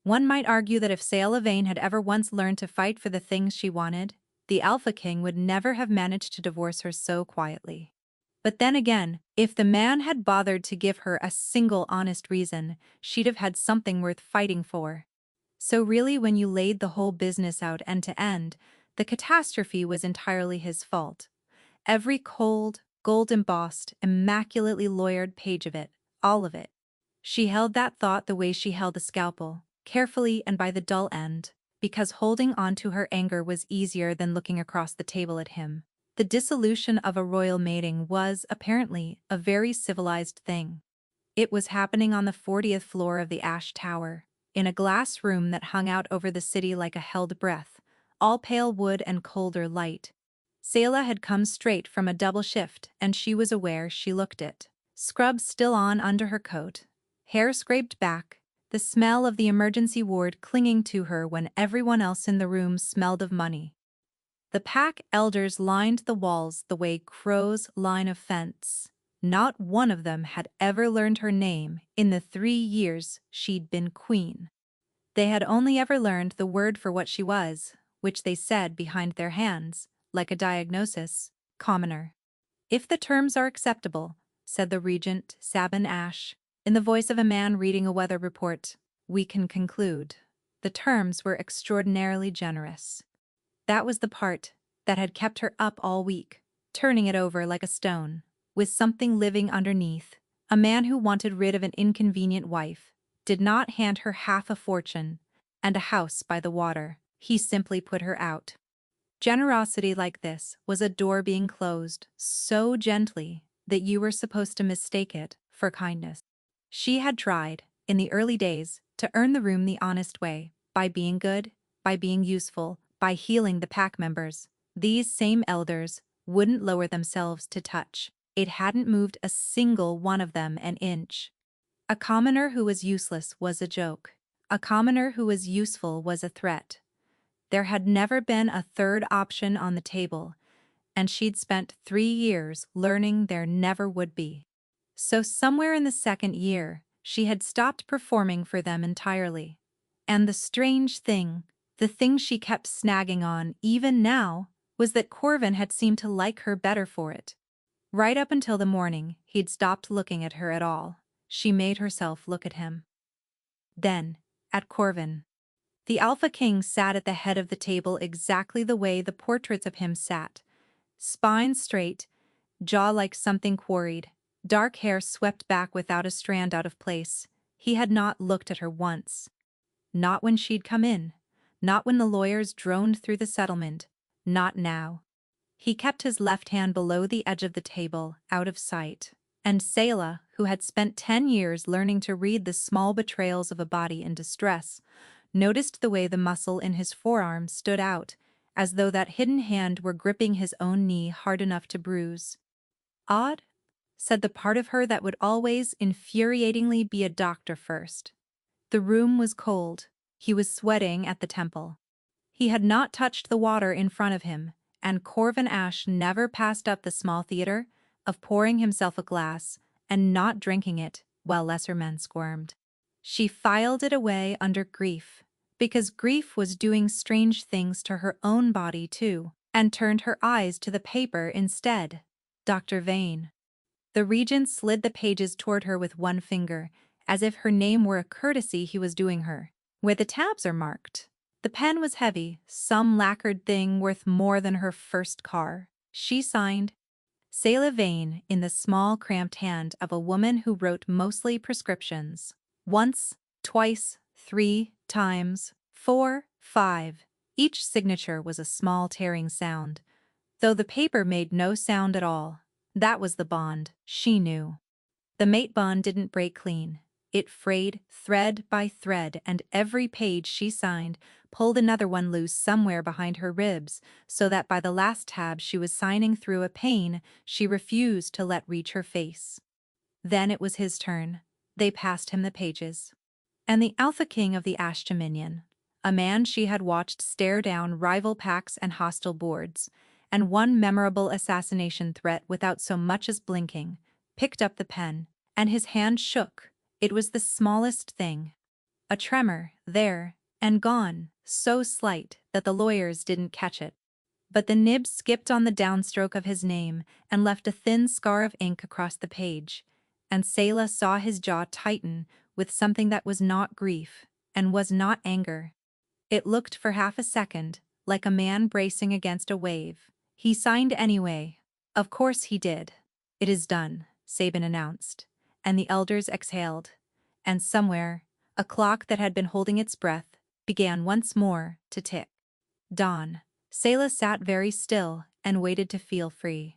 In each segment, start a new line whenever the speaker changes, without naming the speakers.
One might argue that if Saela Vane had ever once learned to fight for the things she wanted, the Alpha King would never have managed to divorce her so quietly. But then again, if the man had bothered to give her a single honest reason, she'd have had something worth fighting for. So really, when you laid the whole business out end to end, the catastrophe was entirely his fault. Every cold, gold-embossed, immaculately lawyered page of it, all of it. She held that thought the way she held the scalpel, carefully and by the dull end, because holding on to her anger was easier than looking across the table at him. The dissolution of a royal mating was, apparently, a very civilized thing. It was happening on the 40th floor of the Ash Tower, in a glass room that hung out over the city like a held breath, all pale wood and colder light. Saela had come straight from a double shift, and she was aware she looked it. Scrubs still on under her coat, hair scraped back, the smell of the emergency ward clinging to her when everyone else in the room smelled of money. The pack elders lined the walls the way crows line a fence. Not one of them had ever learned her name in the 3 years she'd been queen. They had only ever learned the word for what she was, which they said behind their hands, like a diagnosis, commoner. "If the terms are acceptable," said the regent, Sabin Ash, in the voice of a man reading a weather report, "we can conclude." The terms were extraordinarily generous. That was the part that had kept her up all week, turning it over like a stone, with something living underneath. A man who wanted rid of an inconvenient wife did not hand her half a fortune and a house by the water. He simply put her out. Generosity like this was a door being closed so gently that you were supposed to mistake it for kindness. She had tried, in the early days, to earn the room the honest way, by being good, by being useful, by healing the pack members. These same elders wouldn't lower themselves to touch. It hadn't moved a single one of them an inch. A commoner who was useless was a joke. A commoner who was useful was a threat. There had never been a third option on the table, and she'd spent 3 years learning there never would be. So somewhere in the 2nd year, she had stopped performing for them entirely. And the strange thing, the thing she kept snagging on even now, was that Corvin had seemed to like her better for it. Right up until the morning he'd stopped looking at her at all, she made herself look at him. Then, at Corvin. The Alpha King sat at the head of the table exactly the way the portraits of him sat. Spine straight, jaw like something quarried, dark hair swept back without a strand out of place. He had not looked at her once. Not when she'd come in. Not when the lawyers droned through the settlement. Not now. He kept his left hand below the edge of the table, out of sight. And Saela, who had spent 10 years learning to read the small betrayals of a body in distress, noticed the way the muscle in his forearm stood out, as though that hidden hand were gripping his own knee hard enough to bruise. "Odd," said the part of her that would always infuriatingly be a doctor first. The room was cold. He was sweating at the temple. He had not touched the water in front of him, and Corvin Ash never passed up the small theater of pouring himself a glass and not drinking it while lesser men squirmed. She filed it away under grief, because grief was doing strange things to her own body too, and turned her eyes to the paper instead. Dr. Vane. The regent slid the pages toward her with one finger, as if her name were a courtesy he was doing her. "Where the tabs are marked." The pen was heavy, some lacquered thing worth more than her first car. She signed, Saela Vane, in the small, cramped hand of a woman who wrote mostly prescriptions. Once, twice, 3 times, 4, 5. Each signature was a small tearing sound, though the paper made no sound at all. That was the bond, she knew. The mate bond didn't break clean. It frayed thread by thread, and every page she signed pulled another one loose somewhere behind her ribs, so that by the last tab she was signing through a pain she refused to let reach her face. Then it was his turn. They passed him the pages. And the Alpha King of the Ash Dominion, a man she had watched stare down rival packs and hostile boards, and one memorable assassination threat without so much as blinking, picked up the pen, and his hand shook. It was the smallest thing. A tremor, there, and gone, so slight that the lawyers didn't catch it. But the nib skipped on the downstroke of his name and left a thin scar of ink across the page, and Selah saw his jaw tighten with something that was not grief and was not anger. It looked for half a second like a man bracing against a wave. He signed anyway. Of course he did. It is done, Sabin announced, and the elders exhaled. And somewhere, a clock that had been holding its breath began once more to tick. Dawn. Selah sat very still and waited to feel free.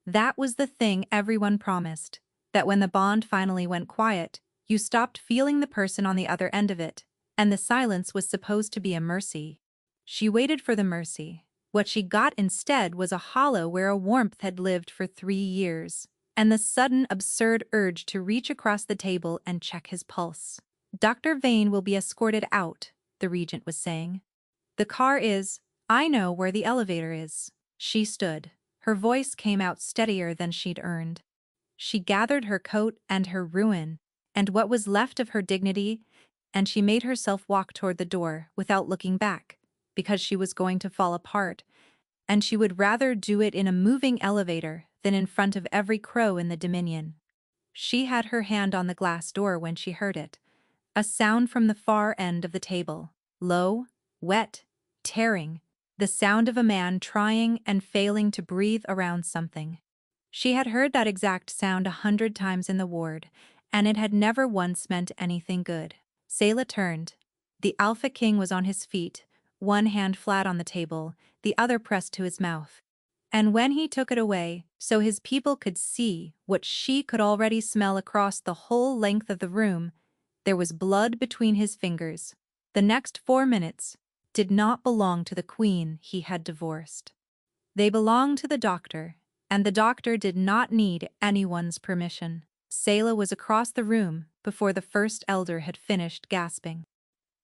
That was the thing everyone promised, that when the bond finally went quiet, you stopped feeling the person on the other end of it, and the silence was supposed to be a mercy. She waited for the mercy. What she got instead was a hollow where a warmth had lived for 3 years, and the sudden absurd urge to reach across the table and check his pulse. Dr. Vane will be escorted out, the regent was saying. The car is, I know where the elevator is. She stood. Her voice came out steadier than she'd earned. She gathered her coat and her ruin, and what was left of her dignity, and she made herself walk toward the door without looking back, because she was going to fall apart, and she would rather do it in a moving elevator than in front of every crow in the Dominion. She had her hand on the glass door when she heard it. A sound from the far end of the table, low, wet, tearing, the sound of a man trying and failing to breathe around something. She had heard that exact sound 100 times in the ward, and it had never once meant anything good. Selah turned. The Alpha King was on his feet, one hand flat on the table, the other pressed to his mouth. And when he took it away, so his people could see what she could already smell across the whole length of the room, there was blood between his fingers. The next 4 minutes did not belong to the queen he had divorced. They belonged to the doctor, and the doctor did not need anyone's permission. Selah was across the room before the first elder had finished gasping.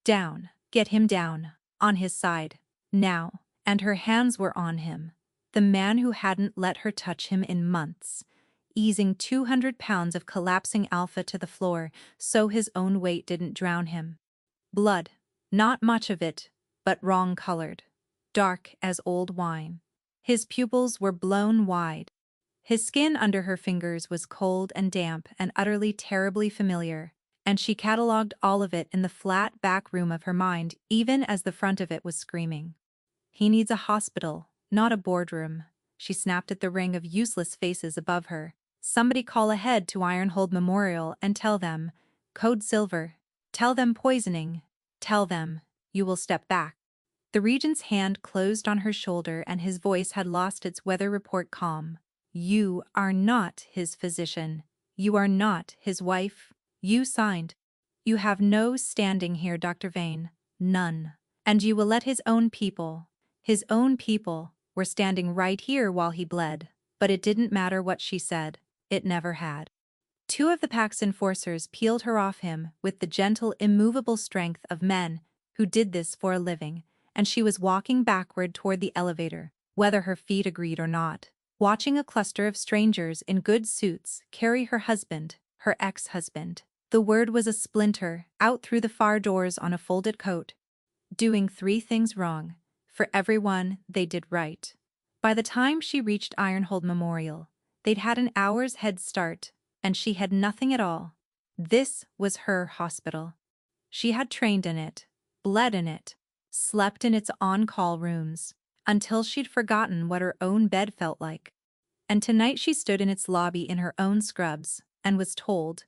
Down, get him down, on his side, now, and her hands were on him, the man who hadn't let her touch him in months, easing 200 pounds of collapsing Alpha to the floor so his own weight didn't drown him. Blood, not much of it, but wrong-colored, dark as old wine. His pupils were blown wide. His skin under her fingers was cold and damp and utterly terribly familiar, and she catalogued all of it in the flat back room of her mind even as the front of it was screaming. He needs a hospital, not a boardroom. She snapped at the ring of useless faces above her. Somebody call ahead to Ironhold Memorial and tell them, Code Silver, tell them poisoning, tell them, you will step back. The regent's hand closed on her shoulder and his voice had lost its weather report calm. You are not his physician. You are not his wife. You signed. You have no standing here, Dr. Vane. None. And you will let his own people, were standing right here while he bled. But it didn't matter what she said. It never had. 2 of the pack's enforcers peeled her off him with the gentle, immovable strength of men who did this for a living, and she was walking backward toward the elevator, whether her feet agreed or not, watching a cluster of strangers in good suits carry her husband, her ex-husband. The word was a splinter, out through the far doors on a folded coat. Doing 3 things wrong. For everyone, they did right. By the time she reached Ironhold Memorial, they'd had an hour's head start, and she had nothing at all. This was her hospital. She had trained in it, bled in it, slept in its on-call rooms, until she'd forgotten what her own bed felt like. And tonight she stood in its lobby in her own scrubs, and was told,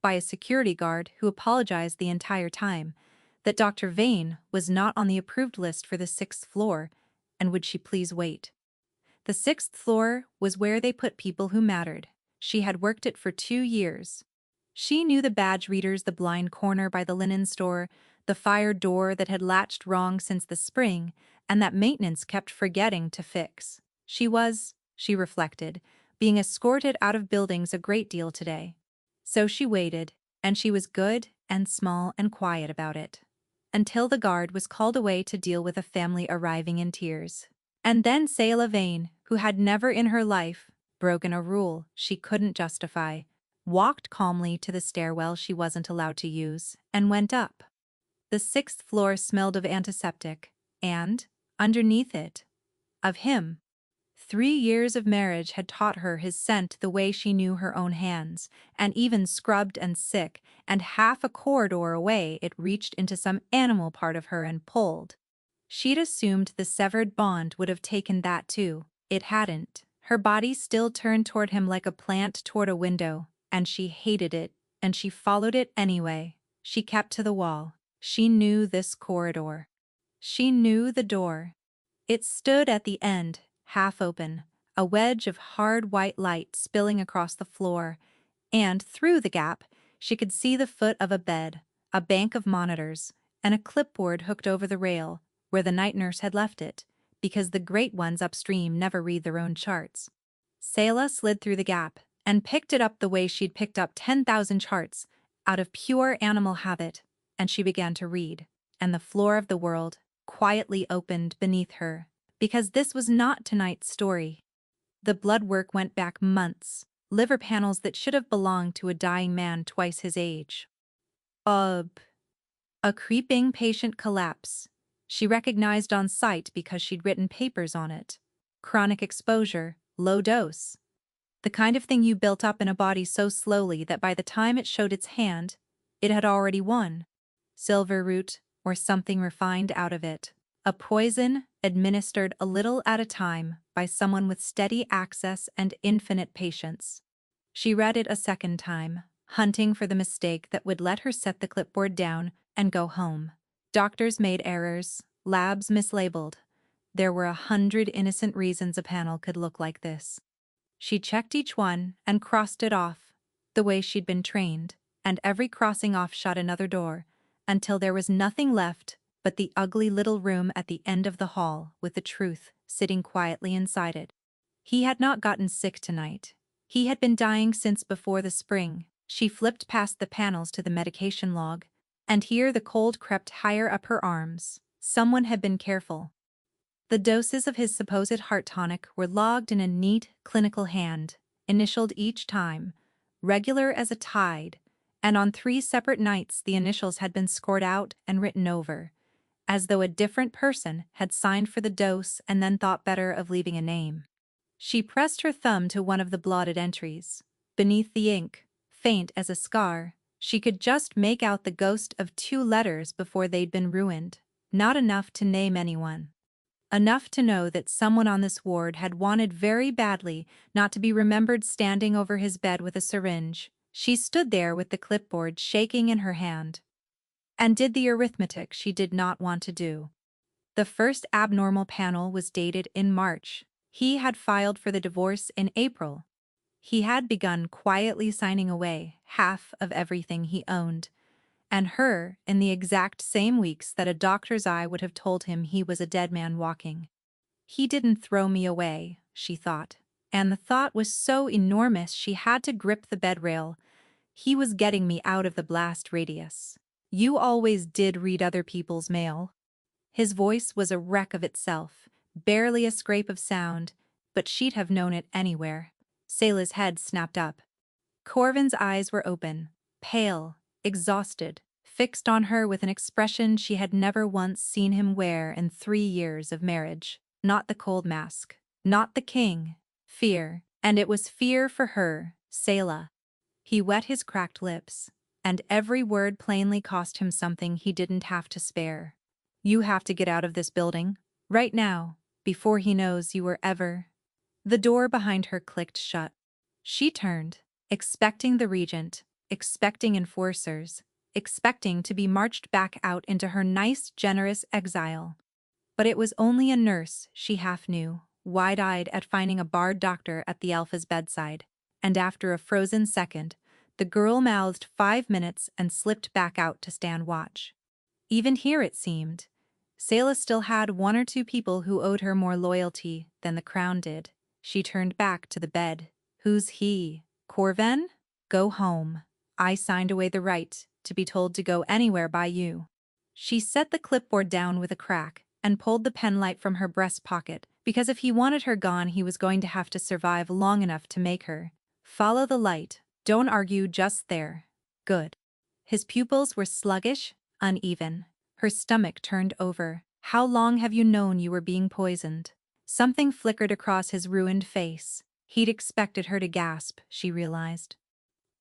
by a security guard who apologized the entire time, that Dr. Vane was not on the approved list for the 6th floor, and would she please wait. The 6th floor was where they put people who mattered. She had worked it for 2 years. She knew the badge readers, the blind corner by the linen store, the fire door that had latched wrong since the spring, and that maintenance kept forgetting to fix. She reflected, being escorted out of buildings a great deal today. So she waited, and she was good and small and quiet about it, until the guard was called away to deal with a family arriving in tears. And then Selah Vane, who had never in her life broken a rule she couldn't justify, walked calmly to the stairwell she wasn't allowed to use, and went up. The sixth floor smelled of antiseptic, and, underneath it, of him. 3 years of marriage had taught her his scent the way she knew her own hands, and even scrubbed and sick, and half a corridor away it reached into some animal part of her and pulled. She'd assumed the severed bond would have taken that too. It hadn't. Her body still turned toward him like a plant toward a window, and she hated it, and she followed it anyway. She kept to the wall. She knew this corridor. She knew the door. It stood at the end, half open, a wedge of hard white light spilling across the floor, and through the gap, she could see the foot of a bed, a bank of monitors, and a clipboard hooked over the rail, where the night nurse had left it, because the great ones upstream never read their own charts. Selah slid through the gap and picked it up the way she'd picked up 10,000 charts, out of pure animal habit, and she began to read, and the floor of the world quietly opened beneath her, because this was not tonight's story. The blood work went back months, liver panels that should have belonged to a dying man twice his age. A creeping patient collapse. She recognized on sight because she'd written papers on it. Chronic exposure, low dose. The kind of thing you built up in a body so slowly that by the time it showed its hand, it had already won. Silver root, or something refined out of it. A poison administered a little at a time by someone with steady access and infinite patience. She read it a second time, hunting for the mistake that would let her set the clipboard down and go home. Doctors made errors, labs mislabeled. There were 100 innocent reasons a panel could look like this. She checked each one and crossed it off, the way she'd been trained, and every crossing off shut another door, until there was nothing left but the ugly little room at the end of the hall with the truth sitting quietly inside it. He had not gotten sick tonight. He had been dying since before the spring. She flipped past the panels to the medication log, and here the cold crept higher up her arms. Someone had been careful. The doses of his supposed heart tonic were logged in a neat, clinical hand, initialed each time, regular as a tide, and on 3 separate nights the initials had been scored out and written over, as though a different person had signed for the dose and then thought better of leaving a name. She pressed her thumb to one of the blotted entries. Beneath the ink, faint as a scar, she could just make out the ghost of 2 letters before they'd been ruined, not enough to name anyone. Enough to know that someone on this ward had wanted very badly not to be remembered standing over his bed with a syringe. She stood there with the clipboard shaking in her hand, and did the arithmetic she did not want to do. The first abnormal panel was dated in March. He had filed for the divorce in April. He had begun quietly signing away half of everything he owned, and her in the exact same weeks that a doctor's eye would have told him he was a dead man walking. He didn't throw me away, she thought, and the thought was so enormous she had to grip the bed rail. He was getting me out of the blast radius. You always did read other people's mail. His voice was a wreck of itself, barely a scrape of sound, but she'd have known it anywhere. Selah's head snapped up. Corvin's eyes were open, pale, exhausted, fixed on her with an expression she had never once seen him wear in 3 years of marriage. Not the cold mask, not the king. Fear, and it was fear for her, Selah. He wet his cracked lips, and every word plainly cost him something he didn't have to spare. You have to get out of this building, right now, before he knows you were ever. The door behind her clicked shut. She turned, expecting the regent, expecting enforcers, expecting to be marched back out into her nice, generous exile. But it was only a nurse, she half knew, wide-eyed at finding a barred doctor at the Alpha's bedside, and after a frozen second, the girl mouthed 5 minutes and slipped back out to stand watch. Even here, it seemed, Selah still had 1 or 2 people who owed her more loyalty than the crown did. She turned back to the bed. Who's he? Corvin? Go home. I signed away the right to be told to go anywhere by you. She set the clipboard down with a crack and pulled the penlight from her breast pocket, because if he wanted her gone he was going to have to survive long enough to make her. Follow the light. Don't argue just there. Good. His pupils were sluggish, uneven. Her stomach turned over. How long have you known you were being poisoned? Something flickered across his ruined face. He'd expected her to gasp, she realized.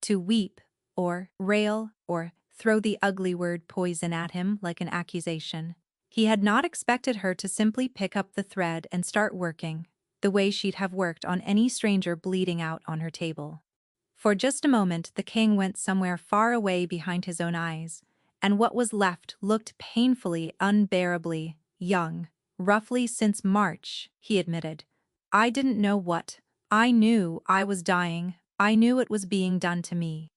To weep, or rail, or throw the ugly word poison at him like an accusation. He had not expected her to simply pick up the thread and start working, the way she'd have worked on any stranger bleeding out on her table. For just a moment the king went somewhere far away behind his own eyes, and what was left looked painfully, unbearably young. Roughly since March, he admitted. I didn't know what. I knew I was dying. I knew it was being done to me.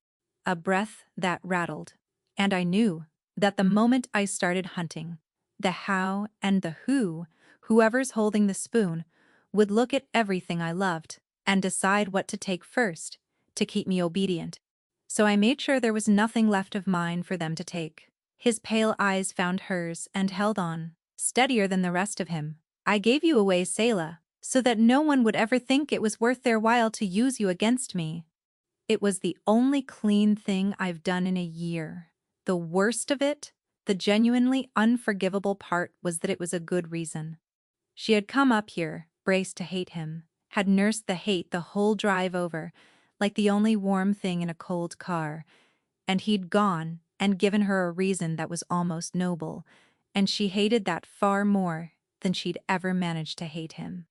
A breath that rattled. And I knew that the moment I started hunting, the how and the who, whoever's holding the spoon, would look at everything I loved and decide what to take first to keep me obedient. So I made sure there was nothing left of mine for them to take. His pale eyes found hers and held on, steadier than the rest of him. I gave you away, Selah, so that no one would ever think it was worth their while to use you against me. It was the only clean thing I've done in a year. The worst of it, the genuinely unforgivable part, was that it was a good reason. She had come up here, braced to hate him, had nursed the hate the whole drive over, like the only warm thing in a cold car, and he'd gone and given her a reason that was almost noble, and she hated that far more than she'd ever managed to hate him.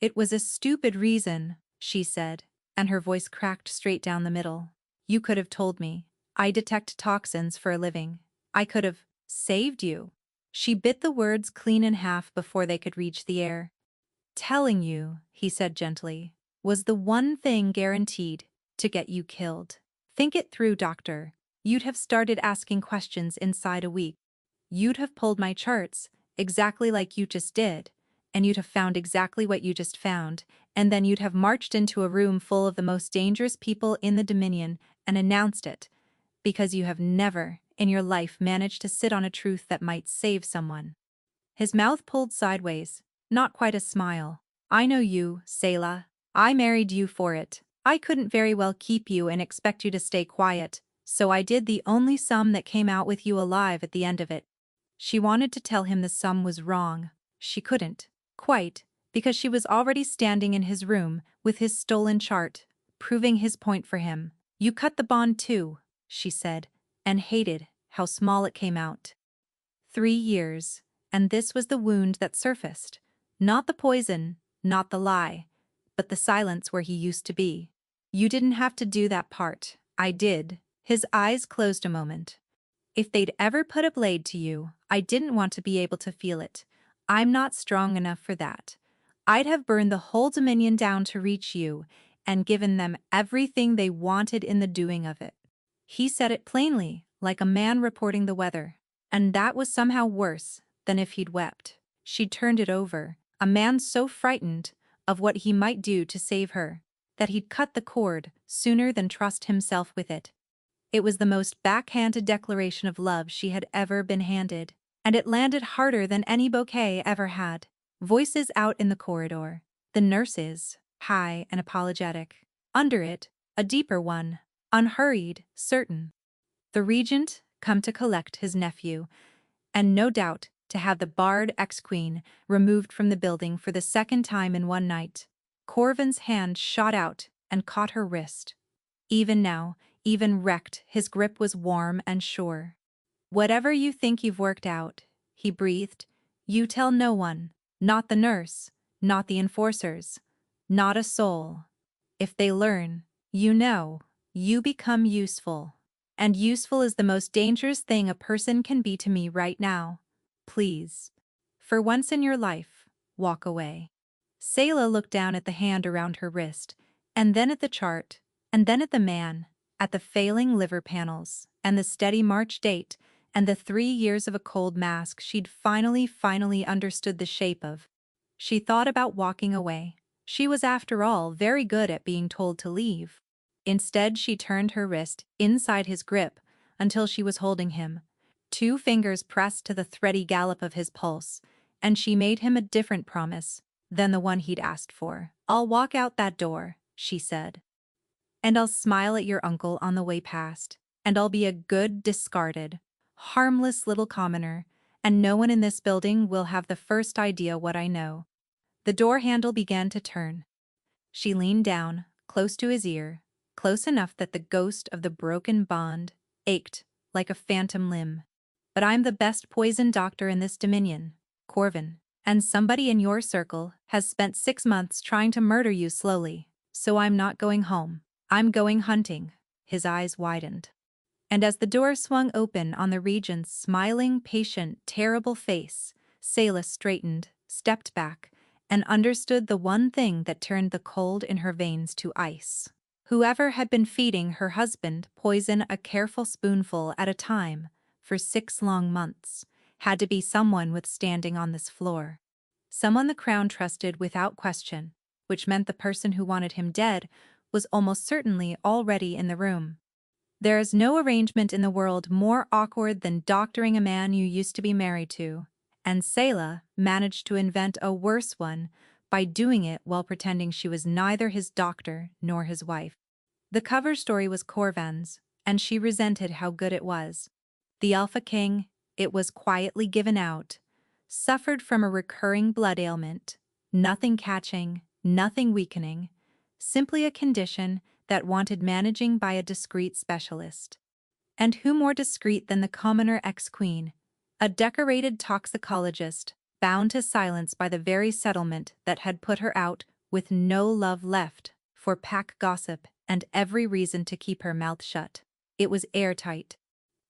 It was a stupid reason, she said, and her voice cracked straight down the middle. You could have told me. I detect toxins for a living. I could have saved you. She bit the words clean in half before they could reach the air. Telling you, he said gently, was the one thing guaranteed to get you killed. Think it through, doctor. You'd have started asking questions inside a week. You'd have pulled my charts, exactly like you just did, and you'd have found exactly what you just found, and then you'd have marched into a room full of the most dangerous people in the Dominion and announced it, because you have never, in your life, managed to sit on a truth that might save someone. His mouth pulled sideways, not quite a smile. I know you, Selah. I married you for it. I couldn't very well keep you and expect you to stay quiet, so I did the only sum that came out with you alive at the end of it. She wanted to tell him the sum was wrong. She couldn't, quite, because she was already standing in his room with his stolen chart, proving his point for him. You cut the bond too, she said, and hated how small it came out. 3 years, and this was the wound that surfaced. Not the poison, not the lie, but the silence where he used to be. You didn't have to do that part. I did. His eyes closed a moment. If they'd ever put a blade to you, I didn't want to be able to feel it. I'm not strong enough for that. I'd have burned the whole Dominion down to reach you and given them everything they wanted in the doing of it. He said it plainly, like a man reporting the weather. And that was somehow worse than if he'd wept. She turned it over, a man so frightened of what he might do to save her, that he'd cut the cord sooner than trust himself with it. It was the most backhanded declaration of love she had ever been handed, and it landed harder than any bouquet ever had. Voices out in the corridor. The nurse's, high and apologetic. Under it, a deeper one, unhurried, certain. The regent come to collect his nephew, and no doubt to have the barred ex-queen removed from the building for the second time in one night. Corvin's hand shot out and caught her wrist. Even now, even wrecked, his grip was warm and sure. Whatever you think you've worked out, he breathed, you tell no one, not the nurse, not the enforcers, not a soul. If they learn, you know, you become useful. And useful is the most dangerous thing a person can be to me right now. Please. For once in your life, walk away. Selah looked down at the hand around her wrist, and then at the chart, and then at the man, at the failing liver panels, and the steady March date, and the 3 years of a cold mask she'd finally understood the shape of. She thought about walking away. She was, after all, very good at being told to leave. Instead, she turned her wrist inside his grip until she was holding him. 2 fingers pressed to the thready gallop of his pulse, and she made him a different promise than the one he'd asked for. I'll walk out that door, she said. And I'll smile at your uncle on the way past, and I'll be a good, discarded, harmless little commoner, and no one in this building will have the first idea what I know." The door handle began to turn. She leaned down, close to his ear, close enough that the ghost of the broken bond ached like a phantom limb. "But I'm the best poison doctor in this dominion, Corvin, and somebody in your circle has spent 6 months trying to murder you slowly, so I'm not going home. I'm going hunting." His eyes widened. And as the door swung open on the regent's smiling, patient, terrible face, Selah straightened, stepped back, and understood the one thing that turned the cold in her veins to ice. Whoever had been feeding her husband poison a careful spoonful at a time for 6 long months had to be someone with standing on this floor. Someone the crown trusted without question, which meant the person who wanted him dead was almost certainly already in the room. There is no arrangement in the world more awkward than doctoring a man you used to be married to, and Selah managed to invent a worse one by doing it while pretending she was neither his doctor nor his wife. The cover story was Corvan's, and she resented how good it was. The Alpha King, it was quietly given out, suffered from a recurring blood ailment, nothing catching, nothing weakening, simply a condition that wanted managing by a discreet specialist. And who more discreet than the commoner ex-queen, a decorated toxicologist, bound to silence by the very settlement that had put her out with no love left for pack gossip and every reason to keep her mouth shut. It was airtight.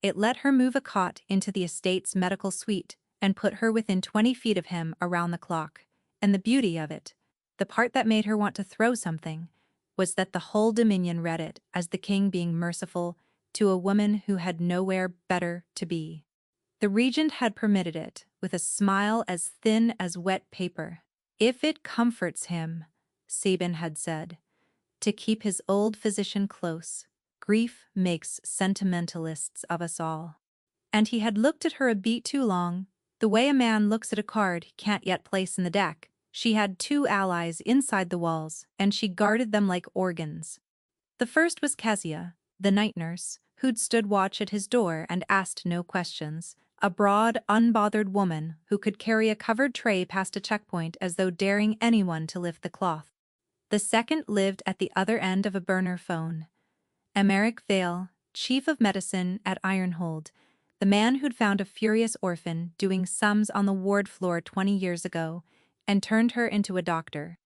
It let her move a cot into the estate's medical suite and put her within 20 feet of him around the clock. And the beauty of it, the part that made her want to throw something, was that the whole dominion read it as the king being merciful to a woman who had nowhere better to be. The regent had permitted it, with a smile as thin as wet paper. "If it comforts him," Sabin had said, "to keep his old physician close. Grief makes sentimentalists of us all." And he had looked at her a beat too long, the way a man looks at a card he can't yet place in the deck. She had 2 allies inside the walls, and she guarded them like organs. The first was Kezia, the night nurse, who'd stood watch at his door and asked no questions, a broad, unbothered woman who could carry a covered tray past a checkpoint as though daring anyone to lift the cloth. The second lived at the other end of a burner phone. Emeric Vale, chief of medicine at Ironhold, the man who'd found a furious orphan doing sums on the ward floor 20 years ago and turned her into a doctor.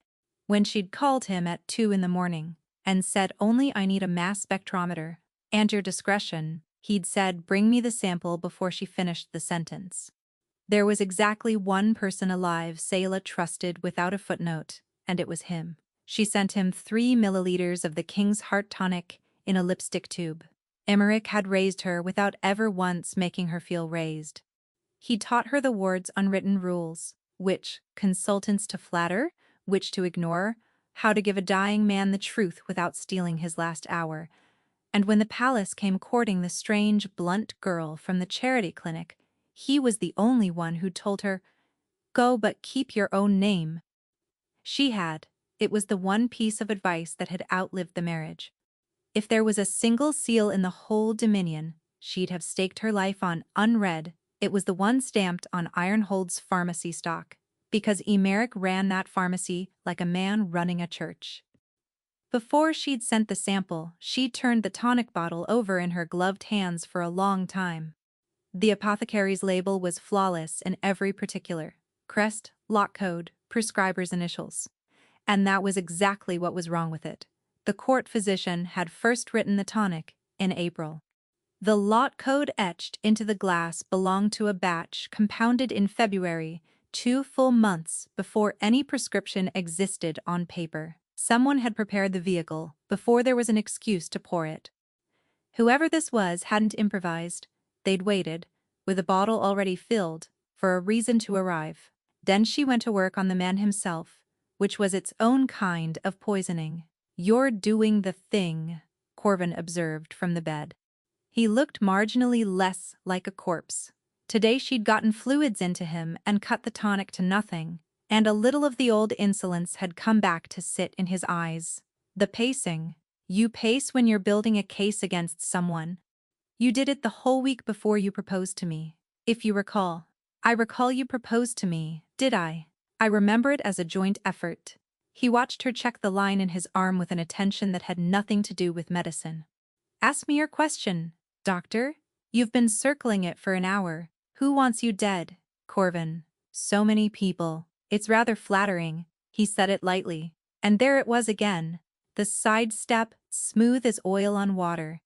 When she'd called him at 2 in the morning and said, "Only I need a mass spectrometer and your discretion," he'd said, "Bring me the sample," before she finished the sentence. There was exactly one person alive Selah trusted without a footnote, and it was him. She sent him 3 milliliters of the king's heart tonic in a lipstick tube. Emeric had raised her without ever once making her feel raised. He taught her the ward's unwritten rules, which consultants to flatter, which to ignore, how to give a dying man the truth without stealing his last hour. And when the palace came courting the strange, blunt girl from the charity clinic, he was the only one who told her, "Go, but keep your own name." She had. It was the one piece of advice that had outlived the marriage. If there was a single seal in the whole dominion she'd have staked her life on unread, it was the one stamped on Ironhold's pharmacy stock, because Emeric ran that pharmacy like a man running a church. Before she'd sent the sample, she'd turned the tonic bottle over in her gloved hands for a long time. The apothecary's label was flawless in every particular: crest, lot code, prescriber's initials. And that was exactly what was wrong with it. The court physician had first written the tonic in April. The lot code etched into the glass belonged to a batch compounded in February, 2 full months before any prescription existed on paper. Someone had prepared the vehicle before there was an excuse to pour it. Whoever this was hadn't improvised. They'd waited, with a bottle already filled, for a reason to arrive. Then she went to work on the man himself, which was its own kind of poisoning. "You're doing the thing," Corvin observed from the bed. He looked marginally less like a corpse. Today she'd gotten fluids into him and cut the tonic to nothing, and a little of the old insolence had come back to sit in his eyes. "The pacing. You pace when you're building a case against someone. You did it the whole week before you proposed to me, if you recall." I recall you proposed to me, did I? I remember it as a joint effort. He watched her check the line in his arm with an attention that had nothing to do with medicine. Ask me your question, doctor. You've been circling it for an hour. Who wants you dead, Corvin? So many people. It's rather flattering. He said it lightly. And there it was again. The sidestep, smooth as oil on water.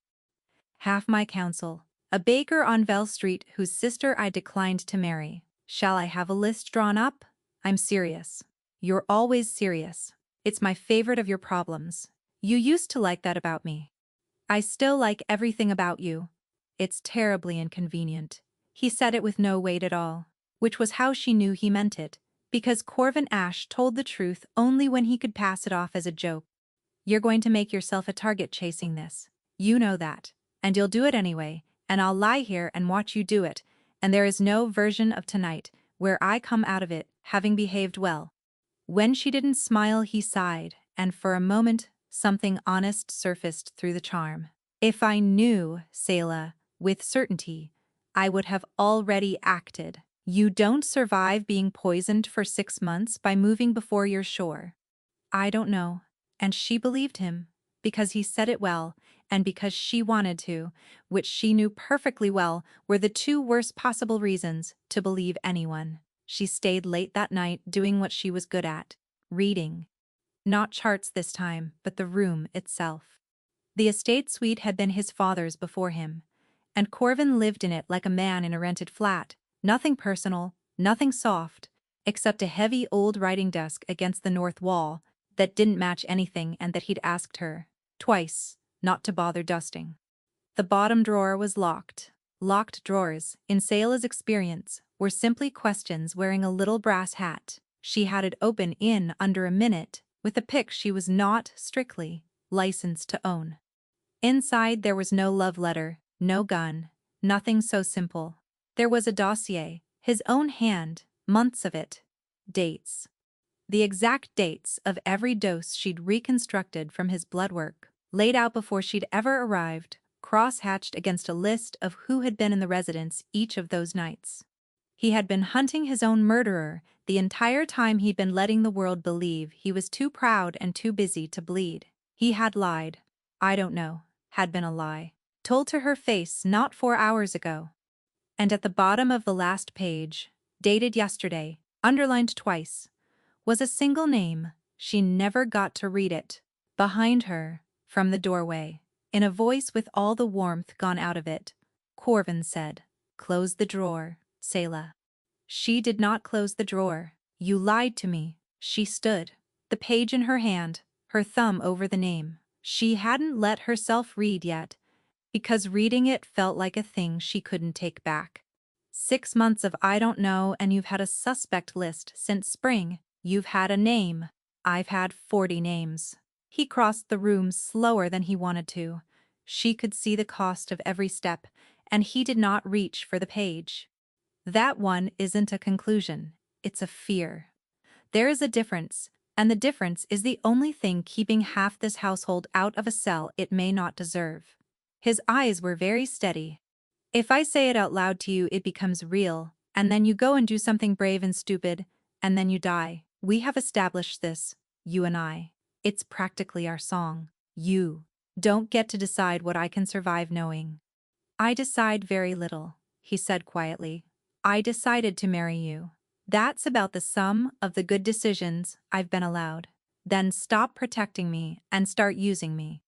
Half my counsel. A baker on Vell Street whose sister I declined to marry. Shall I have a list drawn up? I'm serious. You're always serious. It's my favorite of your problems. You used to like that about me. I still like everything about you. It's terribly inconvenient. He said it with no weight at all, which was how she knew he meant it, because Corvin Ash told the truth only when he could pass it off as a joke. You're going to make yourself a target chasing this. You know that. And you'll do it anyway, and I'll lie here and watch you do it, and there is no version of tonight where I come out of it having behaved well. When she didn't smile, he sighed, and for a moment, something honest surfaced through the charm. If I knew, Selah, with certainty, I would have already acted. You don't survive being poisoned for 6 months by moving before you're sure. I don't know. And she believed him, because he said it well, and because she wanted to, which she knew perfectly well were the two worst possible reasons to believe anyone. She stayed late that night doing what she was good at, reading. Not charts this time, but the room itself. The estate suite had been his father's before him, and Corvin lived in it like a man in a rented flat, nothing personal, nothing soft, except a heavy old writing desk against the north wall that didn't match anything and that he'd asked her, twice, not to bother dusting. The bottom drawer was locked. Locked drawers, in Selah's experience, were simply questions wearing a little brass hat. She had it open in under a minute, with a pick she was not, strictly, licensed to own. Inside there was no love letter, no gun, nothing so simple. There was a dossier, his own hand, months of it. Dates. The exact dates of every dose she'd reconstructed from his blood work, laid out before she'd ever arrived, cross-hatched against a list of who had been in the residence each of those nights. He had been hunting his own murderer the entire time he'd been letting the world believe he was too proud and too busy to bleed. He had lied. I don't know, had been a lie. Told to her face not 4 hours ago. And at the bottom of the last page, dated yesterday, underlined twice, was a single name. She never got to read it. Behind her, from the doorway, in a voice with all the warmth gone out of it, Corvin said, "Close the drawer, Selah." She did not close the drawer. You lied to me. She stood, the page in her hand, her thumb over the name. She hadn't let herself read yet, because reading it felt like a thing she couldn't take back. 6 months of I don't know, and you've had a suspect list since spring. You've had a name. I've had 40 names. He crossed the room slower than he wanted to. She could see the cost of every step, and he did not reach for the page. That one isn't a conclusion. It's a fear. There is a difference, and the difference is the only thing keeping half this household out of a cell it may not deserve. His eyes were very steady. If I say it out loud to you, it becomes real, and then you go and do something brave and stupid, and then you die. We have established this, you and I. It's practically our song. You don't get to decide what I can survive knowing. I decide very little, he said quietly. I decided to marry you. That's about the sum of the good decisions I've been allowed. Then stop protecting me and start using me.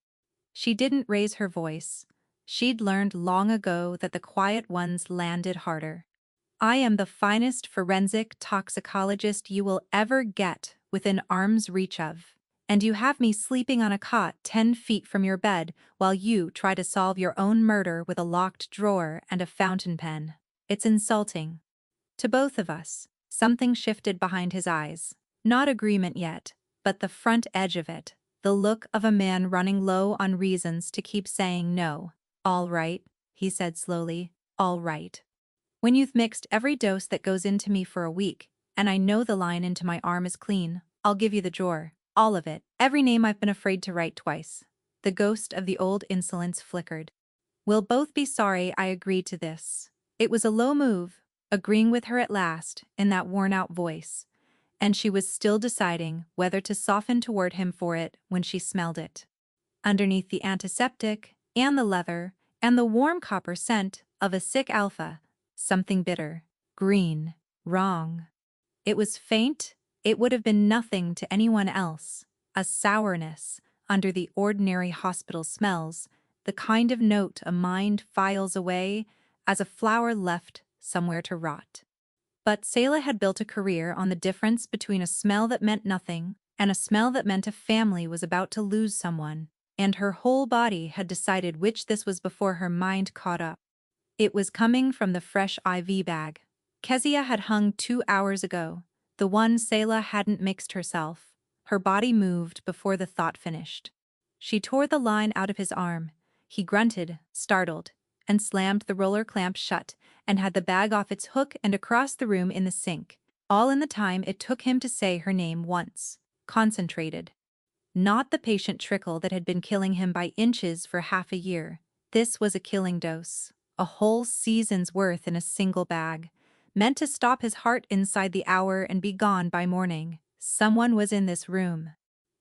She didn't raise her voice. She'd learned long ago that the quiet ones landed harder. I am the finest forensic toxicologist you will ever get within arm's reach of, and you have me sleeping on a cot 10 feet from your bed while you try to solve your own murder with a locked drawer and a fountain pen. It's insulting. To both of us. Something shifted behind his eyes. Not agreement yet, but the front edge of it, the look of a man running low on reasons to keep saying no. All right, he said slowly, all right. When you've mixed every dose that goes into me for a week, and I know the line into my arm is clean, I'll give you the drawer, all of it, every name I've been afraid to write twice. The ghost of the old insolence flickered. We'll both be sorry I agreed to this. It was a low move, agreeing with her at last in that worn-out voice, and she was still deciding whether to soften toward him for it when she smelled it. Underneath the antiseptic, and the leather, and the warm copper scent of a sick alpha, something bitter, green, wrong. It was faint, it would have been nothing to anyone else, a sourness under the ordinary hospital smells, the kind of note a mind files away as a flower left somewhere to rot. But Selah had built a career on the difference between a smell that meant nothing and a smell that meant a family was about to lose someone, and her whole body had decided which this was before her mind caught up. It was coming from the fresh IV bag Kezia had hung 2 hours ago, the one Selah hadn't mixed herself. Her body moved before the thought finished. She tore the line out of his arm. He grunted, startled, and slammed the roller clamp shut and had the bag off its hook and across the room in the sink, all in the time it took him to say her name once. Concentrated. Not the patient trickle that had been killing him by inches for half a year. This was a killing dose, a whole season's worth in a single bag, meant to stop his heart inside the hour and be gone by morning. Someone was in this room.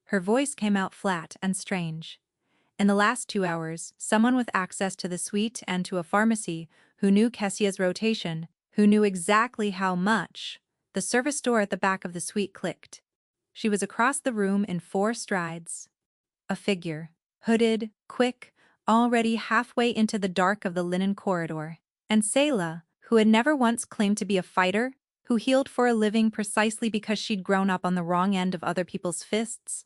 Her voice came out flat and strange. In the last 2 hours, someone with access to the suite and to a pharmacy, who knew Kesia's rotation, who knew exactly how much. The service door at the back of the suite clicked. She was across the room in 4 strides. A figure, hooded, quick, already halfway into the dark of the linen corridor. And Selah, who had never once claimed to be a fighter, who healed for a living precisely because she'd grown up on the wrong end of other people's fists,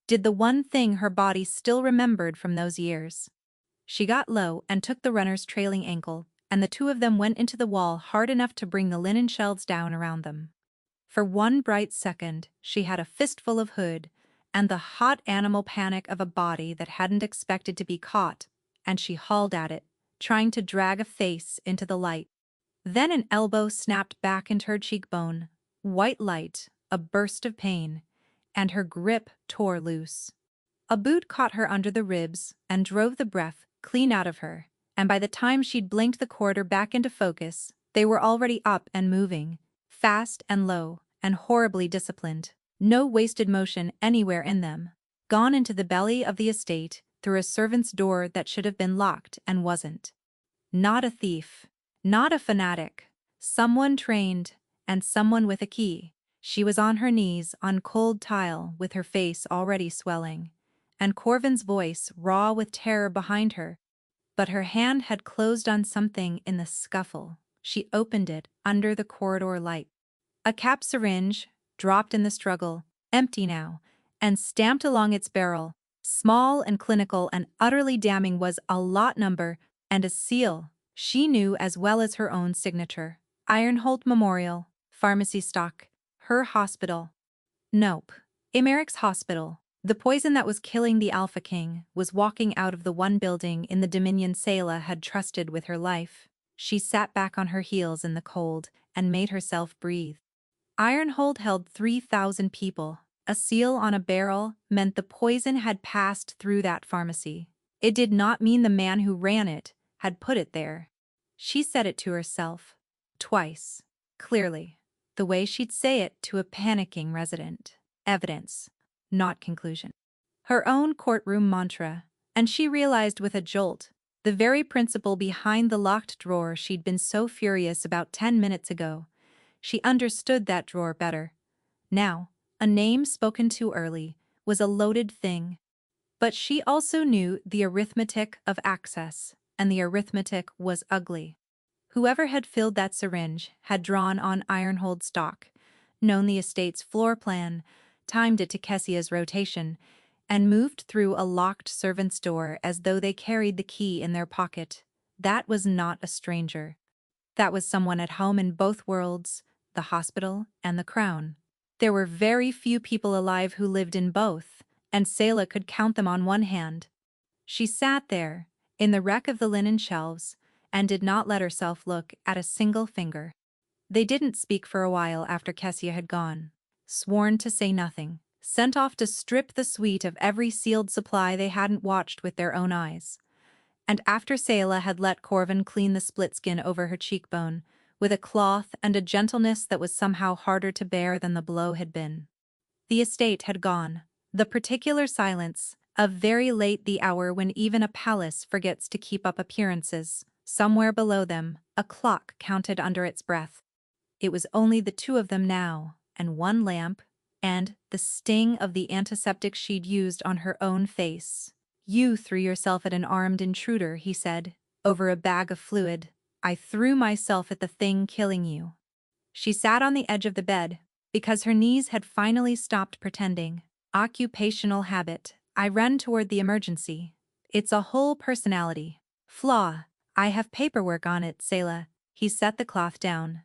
did the one thing her body still remembered from those years. She got low and took the runner's trailing ankle, and the two of them went into the wall hard enough to bring the linen shelves down around them. For one bright second, she had a fistful of hood and the hot animal panic of a body that hadn't expected to be caught, and she hauled at it, trying to drag a face into the light. Then an elbow snapped back into her cheekbone, white light, a burst of pain, and her grip tore loose. A boot caught her under the ribs and drove the breath clean out of her, and by the time she'd blinked the corridor back into focus, they were already up and moving, fast and low, and horribly disciplined. No wasted motion anywhere in them. Gone into the belly of the estate through a servant's door that should have been locked and wasn't. Not a thief. Not a fanatic. Someone trained, and someone with a key. She was on her knees on cold tile with her face already swelling, and Corvin's voice raw with terror behind her. But her hand had closed on something in the scuffle. She opened it under the corridor light. A cap syringe, dropped in the struggle, empty now, and stamped along its barrel, small and clinical and utterly damning, was a lot number and a seal she knew as well as her own signature. Ironholt Memorial, pharmacy stock, her hospital. Nope. Imeric's hospital. The poison that was killing the Alpha King was walking out of the one building in the Dominion Selah had trusted with her life. She sat back on her heels in the cold and made herself breathe. Ironhold held 3,000 people. A seal on a barrel meant the poison had passed through that pharmacy. It did not mean the man who ran it had put it there. She said it to herself. Twice. Clearly. The way she'd say it to a panicking resident. Evidence. Not conclusion. Her own courtroom mantra, and she realized with a jolt, the very principle behind the locked drawer she'd been so furious about 10 minutes ago. She understood that drawer better. Now, a name spoken too early was a loaded thing. But she also knew the arithmetic of access, and the arithmetic was ugly. Whoever had filled that syringe had drawn on Ironhold stock, known the estate's floor plan, timed it to Kesia's rotation, and moved through a locked servant's door as though they carried the key in their pocket. That was not a stranger. That was someone at home in both worlds, the hospital and the crown. There were very few people alive who lived in both, and Selah could count them on one hand. She sat there, in the wreck of the linen shelves, and did not let herself look at a single finger. They didn't speak for a while after Kesia had gone. Sworn to say nothing, sent off to strip the suite of every sealed supply they hadn't watched with their own eyes. And after Selah had let Corvin clean the split skin over her cheekbone, with a cloth and a gentleness that was somehow harder to bear than the blow had been. The estate had gone. The particular silence, of very late the hour when even a palace forgets to keep up appearances. Somewhere below them, a clock counted under its breath. It was only the two of them now, and one lamp, and the sting of the antiseptic she'd used on her own face. "You threw yourself at an armed intruder," he said, "over a bag of fluid. I threw myself at the thing killing you." She sat on the edge of the bed, because her knees had finally stopped pretending. Occupational habit. I ran toward the emergency. It's a whole personality flaw. I have paperwork on it, Selah. He set the cloth down.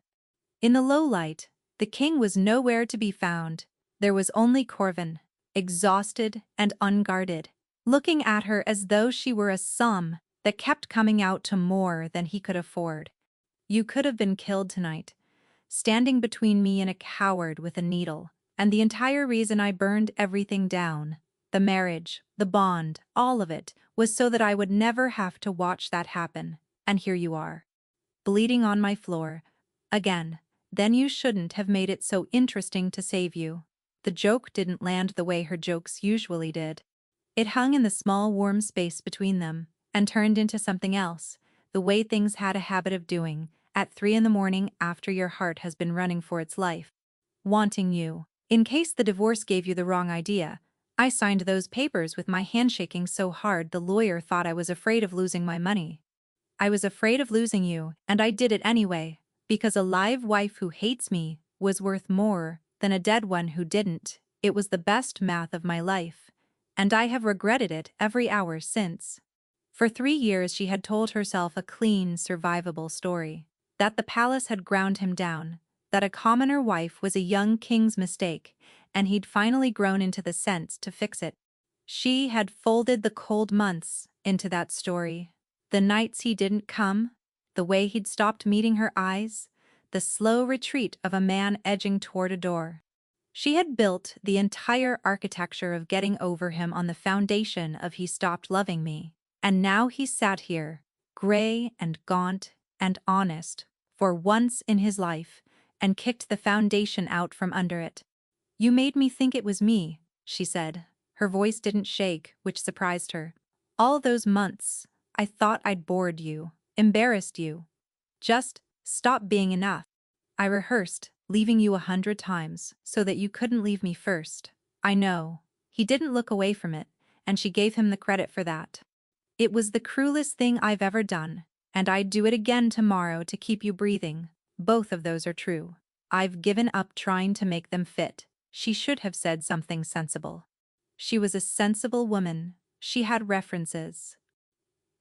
In the low light, the king was nowhere to be found. There was only Corvin, exhausted and unguarded, looking at her as though she were a sum that kept coming out to more than he could afford. "You could have been killed tonight, standing between me and a coward with a needle, and the entire reason I burned everything down, the marriage, the bond, all of it, was so that I would never have to watch that happen, and here you are, bleeding on my floor, again. Then you shouldn't have made it so interesting to save you." The joke didn't land the way her jokes usually did. It hung in the small warm space between them, and turned into something else, the way things had a habit of doing, at 3 in the morning after your heart has been running for its life. "Wanting you. In case the divorce gave you the wrong idea, I signed those papers with my hand shaking so hard the lawyer thought I was afraid of losing my money. I was afraid of losing you, and I did it anyway, because a live wife who hates me was worth more than a dead one who didn't. It was the best math of my life, and I have regretted it every hour since." For 3 years she had told herself a clean, survivable story. That the palace had ground him down, that a commoner wife was a young king's mistake, and he'd finally grown into the sense to fix it. She had folded the cold months into that story. The nights he didn't come, the way he'd stopped meeting her eyes, the slow retreat of a man edging toward a door. She had built the entire architecture of getting over him on the foundation of "he stopped loving me." And now he sat here, gray and gaunt and honest, for once in his life, and kicked the foundation out from under it. "You made me think it was me," she said. Her voice didn't shake, which surprised her. "All those months, I thought I'd bored you, embarrassed you. Just stop being enough. I rehearsed leaving you 100 times so that you couldn't leave me first. I know." He didn't look away from it, and she gave him the credit for that. "It was the cruelest thing I've ever done, and I'd do it again tomorrow to keep you breathing. Both of those are true. I've given up trying to make them fit." She should have said something sensible. She was a sensible woman. She had references.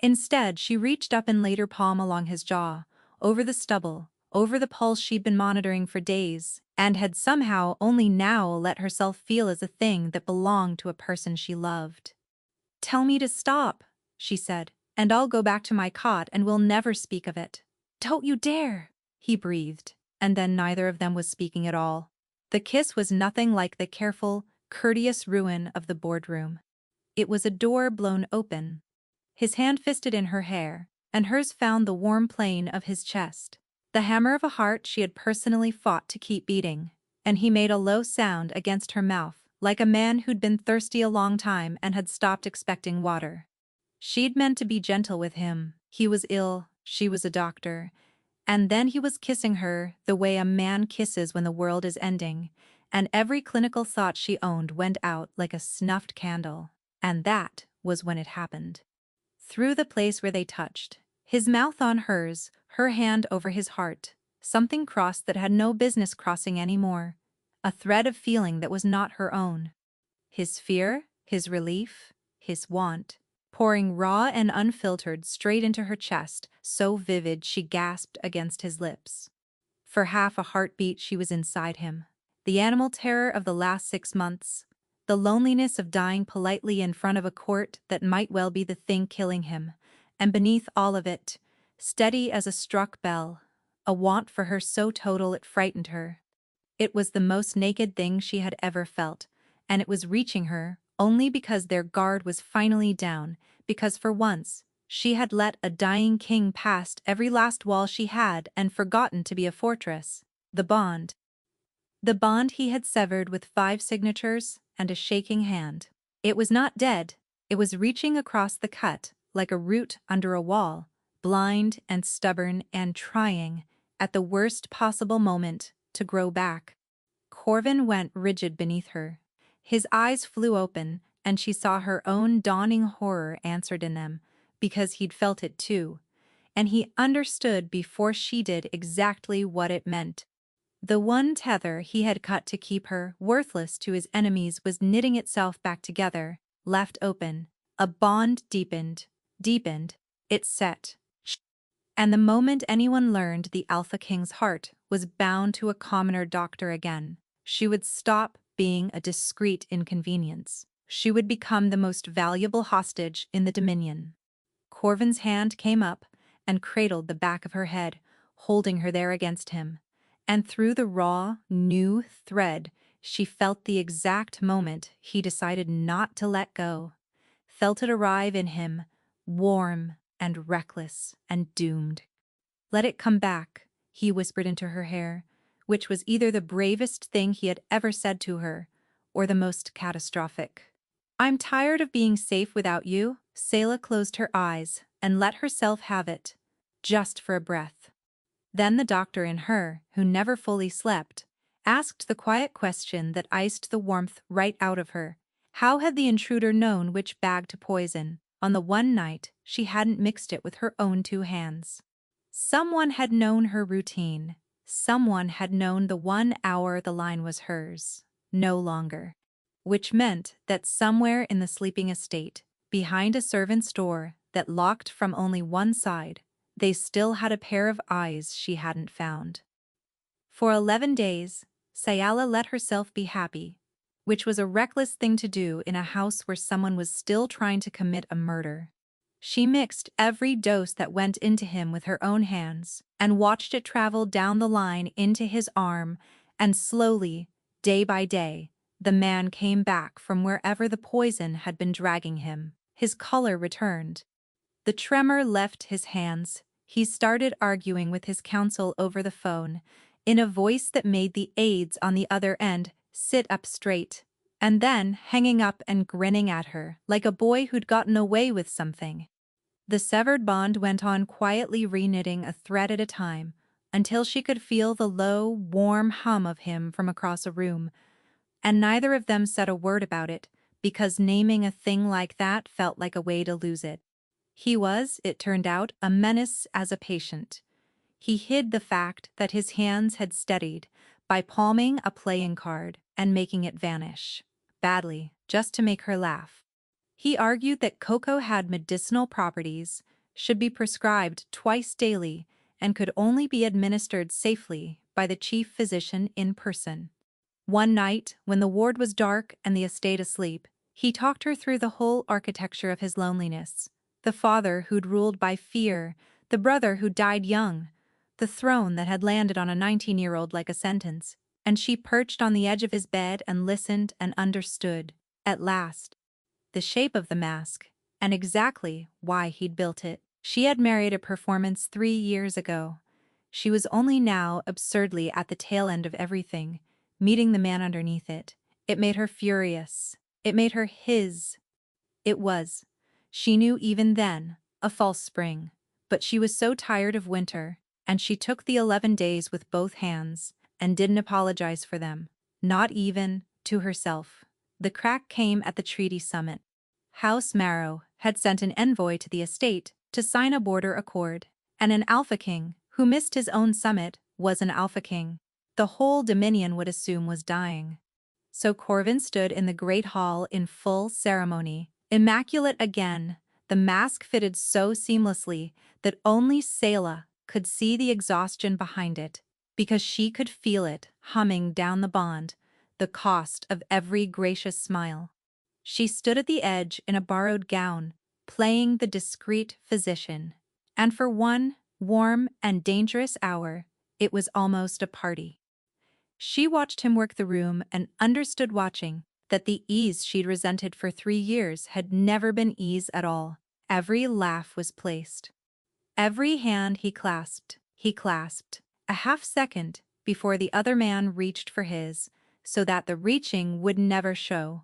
Instead, she reached up and laid her palm along his jaw, over the stubble, over the pulse she'd been monitoring for days, and had somehow only now let herself feel as a thing that belonged to a person she loved. "Tell me to stop," she said, "and I'll go back to my cot and we'll never speak of it." "Don't you dare," he breathed, and then neither of them was speaking at all. The kiss was nothing like the careful, courteous ruin of the boardroom. It was a door blown open. His hand fisted in her hair, and hers found the warm plane of his chest, the hammer of a heart she had personally fought to keep beating, and he made a low sound against her mouth, like a man who'd been thirsty a long time and had stopped expecting water. She'd meant to be gentle with him. He was ill, she was a doctor, and then he was kissing her the way a man kisses when the world is ending, and every clinical thought she owned went out like a snuffed candle. And that was when it happened. Through the place where they touched, his mouth on hers, her hand over his heart, something crossed that had no business crossing anymore, a thread of feeling that was not her own. His fear, his relief, his want, pouring raw and unfiltered straight into her chest, so vivid she gasped against his lips. For half a heartbeat she was inside him. The animal terror of the last 6 months, the loneliness of dying politely in front of a court that might well be the thing killing him, and beneath all of it, steady as a struck bell, a want for her so total it frightened her. It was the most naked thing she had ever felt, and it was reaching her only because their guard was finally down, because for once She had let a dying king past every last wall she had and forgotten to be a fortress. The bond. The bond he had severed with 5 signatures and a shaking hand. It was not dead, it was reaching across the cut like a root under a wall, blind and stubborn and trying, at the worst possible moment, to grow back. Corvin went rigid beneath her. His eyes flew open, and she saw her own dawning horror answered in them, because he'd felt it too, and he understood before she did exactly what it meant. The one tether he had cut to keep her worthless to his enemies was knitting itself back together, left open. A bond deepened, it set. And the moment anyone learned the Alpha King's heart was bound to a commoner doctor again, she would stop being a discreet inconvenience. She would become the most valuable hostage in the Dominion. Corvin's hand came up and cradled the back of her head, holding her there against him. And through the raw, new thread, she felt the exact moment he decided not to let go. Felt it arrive in him, warm and reckless and doomed. "Let it come back," he whispered into her hair, which was either the bravest thing he had ever said to her, or the most catastrophic. "I'm tired of being safe without you." Selah closed her eyes and let herself have it, just for a breath. Then the doctor in her, who never fully slept, asked the quiet question that iced the warmth right out of her. How had the intruder known which bag to poison, on the one night she hadn't mixed it with her own 2 hands? Someone had known her routine. Someone had known the 1 hour the line was hers, no longer. Which meant that somewhere in the sleeping estate, behind a servant's door that locked from only one side, they still had a pair of eyes she hadn't found. For 11 days, Sayala let herself be happy, which was a reckless thing to do in a house where someone was still trying to commit a murder. She mixed every dose that went into him with her own hands and watched it travel down the line into his arm, and slowly, day by day, the man came back from wherever the poison had been dragging him. His color returned. The tremor left his hands. He started arguing with his counsel over the phone, in a voice that made the aides on the other end sit up straight, and then hanging up and grinning at her like a boy who'd gotten away with something. The severed bond went on quietly reknitting a thread at a time, until she could feel the low, warm hum of him from across a room, and neither of them said a word about it, because naming a thing like that felt like a way to lose it. He was, it turned out, a menace as a patient. He hid the fact that his hands had steadied by palming a playing card and making it vanish, badly, just to make her laugh. He argued that cocoa had medicinal properties, should be prescribed twice daily, and could only be administered safely by the chief physician in person. One night, when the ward was dark and the estate asleep, he talked her through the whole architecture of his loneliness. The father who'd ruled by fear, the brother who died young, the throne that had landed on a 19-year-old like a sentence, and she perched on the edge of his bed and listened and understood, at last, the shape of the mask, and exactly why he'd built it. She had married a performance 3 years ago. She was only now absurdly at the tail end of everything, meeting the man underneath it. It made her furious. It made her his. It was, she knew even then, a false spring. But she was so tired of winter, and she took the 11 days with both hands, and didn't apologize for them, not even to herself. The crack came at the treaty summit. House Marrow had sent an envoy to the estate to sign a border accord, and an Alpha King, who missed his own summit, was an Alpha King the whole Dominion would assume was dying. So Corvin stood in the great hall in full ceremony, immaculate again, the mask fitted so seamlessly that only Selah could see the exhaustion behind it, because she could feel it humming down the bond, the cost of every gracious smile. She stood at the edge in a borrowed gown, playing the discreet physician, and for one warm and dangerous hour, it was almost a party. She watched him work the room and understood watching that the ease she'd resented for 3 years had never been ease at all. Every laugh was placed. Every hand he clasped, a half-second before the other man reached for his, so that the reaching would never show.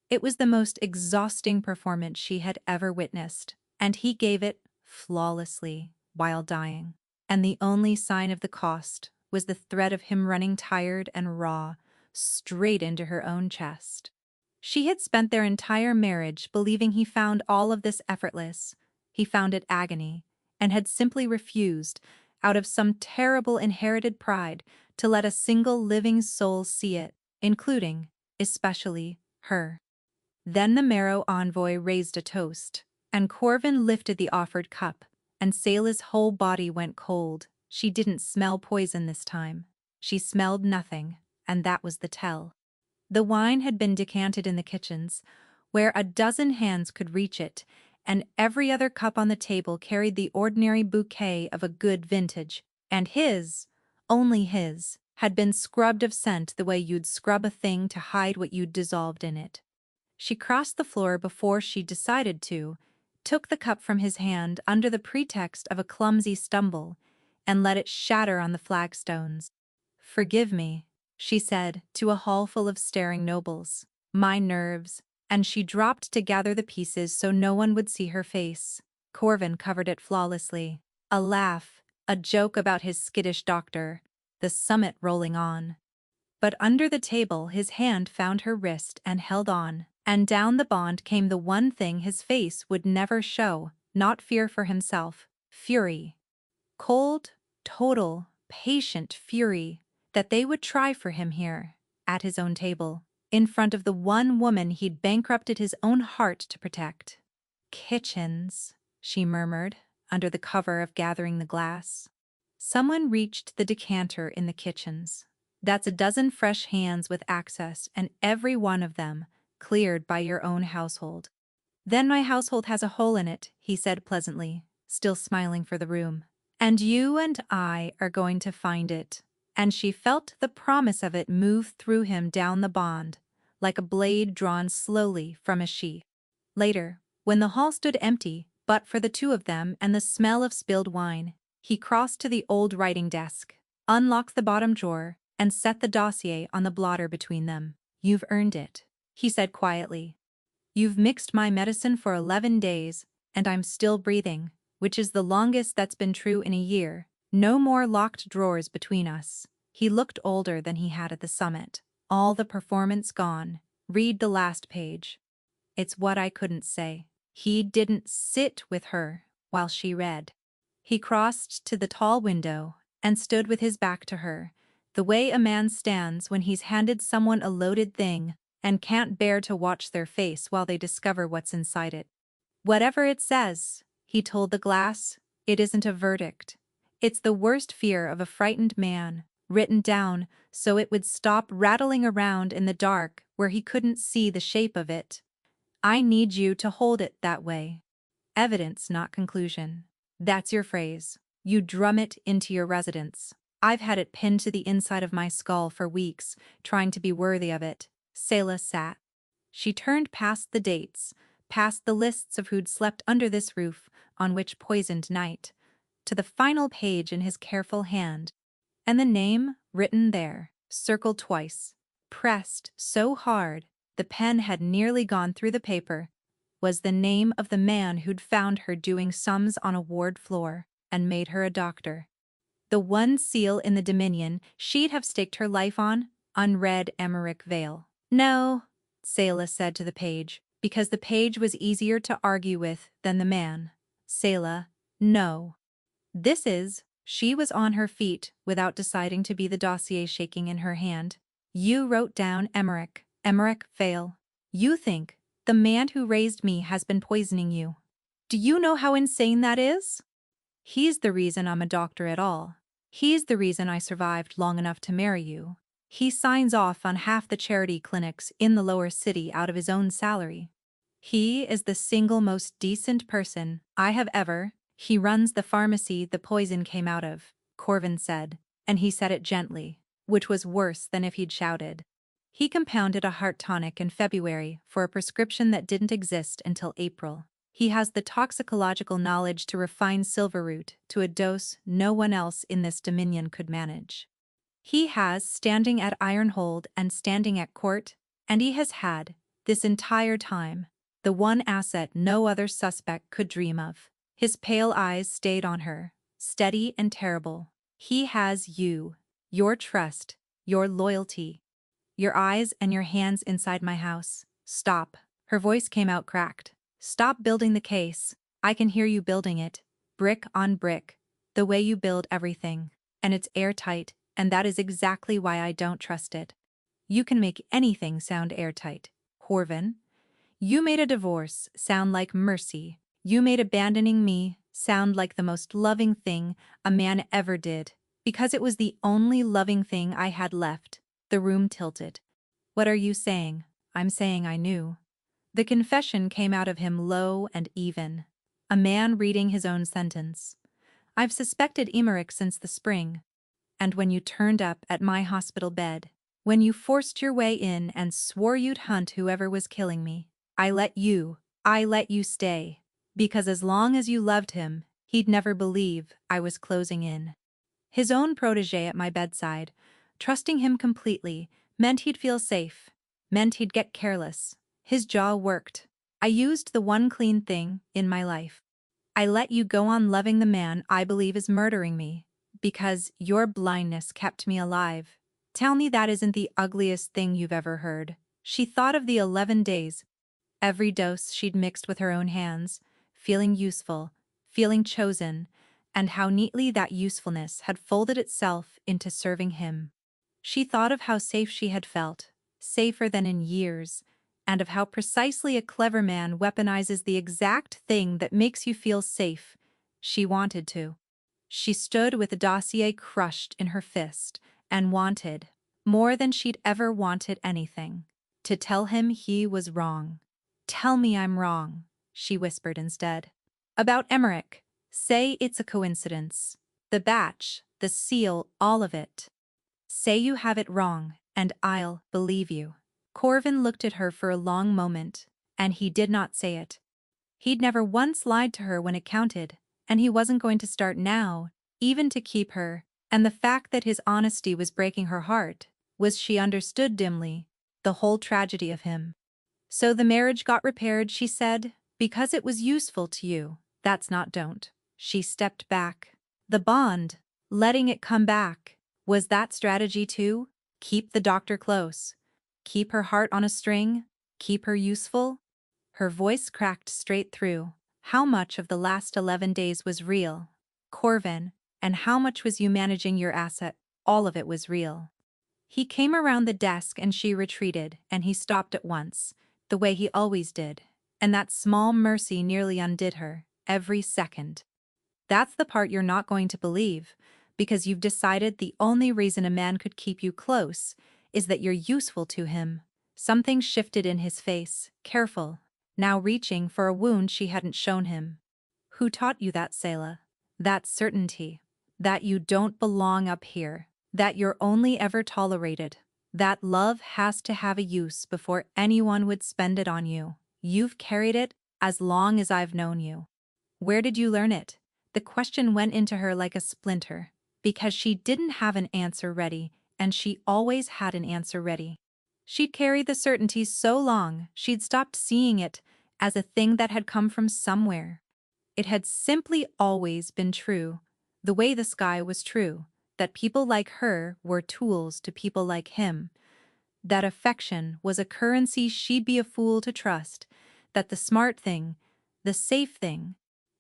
It was the most exhausting performance she had ever witnessed, and he gave it flawlessly while dying. And the only sign of the cost was the threat of him running tired and raw straight into her own chest. She had spent their entire marriage believing he found all of this effortless. He found it agony, and had simply refused, out of some terrible inherited pride, to let a single living soul see it, including, especially, her. Then the Marrow envoy raised a toast, and Corvin lifted the offered cup, and Sayla's whole body went cold. She didn't smell poison this time. She smelled nothing, and that was the tell. The wine had been decanted in the kitchens, where a dozen hands could reach it, and every other cup on the table carried the ordinary bouquet of a good vintage, and his, only his, had been scrubbed of scent the way you'd scrub a thing to hide what you'd dissolved in it. She crossed the floor before she decided to, took the cup from his hand under the pretext of a clumsy stumble, and let it shatter on the flagstones. "Forgive me," she said to a hall full of staring nobles. "My nerves," and she dropped to gather the pieces so no one would see her face. Corvin covered it flawlessly. A laugh, a joke about his skittish doctor, the summit rolling on. But under the table his hand found her wrist and held on, and down the bond came the one thing his face would never show, not fear for himself, fury. Cold, total, patient fury that they would try for him here, at his own table, in front of the one woman he'd bankrupted his own heart to protect. "Kitchens," she murmured, under the cover of gathering the glass. Someone reached the decanter in the kitchens. That's a dozen fresh hands with access, and every one of them cleared by your own household. "Then my household has a hole in it," he said pleasantly, still smiling for the room. "And you and I are going to find it." And she felt the promise of it move through him down the bond, like a blade drawn slowly from a sheath. Later, when the hall stood empty but for the two of them and the smell of spilled wine, he crossed to the old writing desk, unlocked the bottom drawer, and set the dossier on the blotter between them. "You've earned it," he said quietly. "You've mixed my medicine for 11 days, and I'm still breathing, which is the longest that's been true in a year. No more locked drawers between us." He looked older than he had at the summit. "All the performance gone. Read the last page." It's what I couldn't say. He didn't sit with her while she read. He crossed to the tall window and stood with his back to her, the way a man stands when he's handed someone a loaded thing and can't bear to watch their face while they discover what's inside it. "Whatever it says," he told the glass, "it isn't a verdict. It's the worst fear of a frightened man, written down so it would stop rattling around in the dark where he couldn't see the shape of it. I need you to hold it that way. Evidence, not conclusion. That's your phrase. You drum it into your residence. I've had it pinned to the inside of my skull for weeks, trying to be worthy of it." Sayla sat. She turned past the dates, past the lists of who'd slept under this roof on which poisoned night, to the final page in his careful hand, and the name written there, circled twice, pressed so hard the pen had nearly gone through the paper, was the name of the man who'd found her doing sums on a ward floor and made her a doctor. The one seal in the Dominion she'd have staked her life on, unread Emmerich Vale. "No," Sayla said to the page, because the page was easier to argue with than the man. "Sayla, no. This is," she was on her feet without deciding to be the dossier shaking in her hand. "You wrote down Emmerich Vale. You think the man who raised me has been poisoning you. Do you know how insane that is? He's the reason I'm a doctor at all. He's the reason I survived long enough to marry you. He signs off on half the charity clinics in the lower city out of his own salary. He is the single most decent person I have ever—" "He runs the pharmacy the poison came out of," Corvin said, and he said it gently, which was worse than if he'd shouted. He compounded a heart tonic in February for a prescription that didn't exist until April. He has the toxicological knowledge to refine silverroot to a dose no one else in this dominion could manage. He has standing at Ironhold and standing at court, and he has had, this entire time, the one asset no other suspect could dream of. His pale eyes stayed on her, steady and terrible. He has you, your trust, your loyalty, your eyes and your hands inside my house. Stop. Her voice came out cracked. Stop building the case. I can hear you building it, brick on brick, the way you build everything. And it's airtight, and that is exactly why I don't trust it. You can make anything sound airtight, Corvin. You made a divorce sound like mercy. You made abandoning me sound like the most loving thing a man ever did, because it was the only loving thing I had left. The room tilted. What are you saying? I'm saying I knew. The confession came out of him low and even. A man reading his own sentence. I've suspected Emmerich since the spring. And when you turned up at my hospital bed, when you forced your way in and swore you'd hunt whoever was killing me, I let you stay. Because as long as you loved him, he'd never believe I was closing in. His own protégé at my bedside, trusting him completely, meant he'd feel safe, meant he'd get careless. His jaw worked. I used the one clean thing in my life. I let you go on loving the man I believe is murdering me, because your blindness kept me alive. Tell me that isn't the ugliest thing you've ever heard. She thought of the 11 days, every dose she'd mixed with her own hands, feeling useful, feeling chosen, and how neatly that usefulness had folded itself into serving him. She thought of how safe she had felt, safer than in years, and of how precisely a clever man weaponizes the exact thing that makes you feel safe. She wanted to. She stood with the dossier crushed in her fist and wanted, more than she'd ever wanted anything, to tell him he was wrong. Tell me I'm wrong, she whispered instead. About Emmerich, say it's a coincidence. The batch, the seal, all of it. Say you have it wrong, and I'll believe you. Corvin looked at her for a long moment, and he did not say it. He'd never once lied to her when it counted, and he wasn't going to start now, even to keep her, and the fact that his honesty was breaking her heart was, she understood dimly, the whole tragedy of him. So the marriage got repaired, she said, because it was useful to you. That's not don't. She stepped back. The bond, letting it come back, was that strategy too? Keep the doctor close. Keep her heart on a string? Keep her useful? Her voice cracked straight through. How much of the last 11 days was real, Corvin, and how much was you managing your asset? All of it was real. He came around the desk and she retreated, and he stopped at once, the way he always did, and that small mercy nearly undid her, every second. That's the part you're not going to believe, because you've decided the only reason a man could keep you close is that you're useful to him. Something shifted in his face, careful, now reaching for a wound she hadn't shown him. Who taught you that, Selah? That certainty. That you don't belong up here. That you're only ever tolerated. That love has to have a use before anyone would spend it on you. You've carried it as long as I've known you. Where did you learn it? The question went into her like a splinter, because she didn't have an answer ready, and she always had an answer ready. She'd carried the certainty so long, she'd stopped seeing it as a thing that had come from somewhere. It had simply always been true, the way the sky was true, that people like her were tools to people like him, that affection was a currency she'd be a fool to trust, that the smart thing, the safe thing.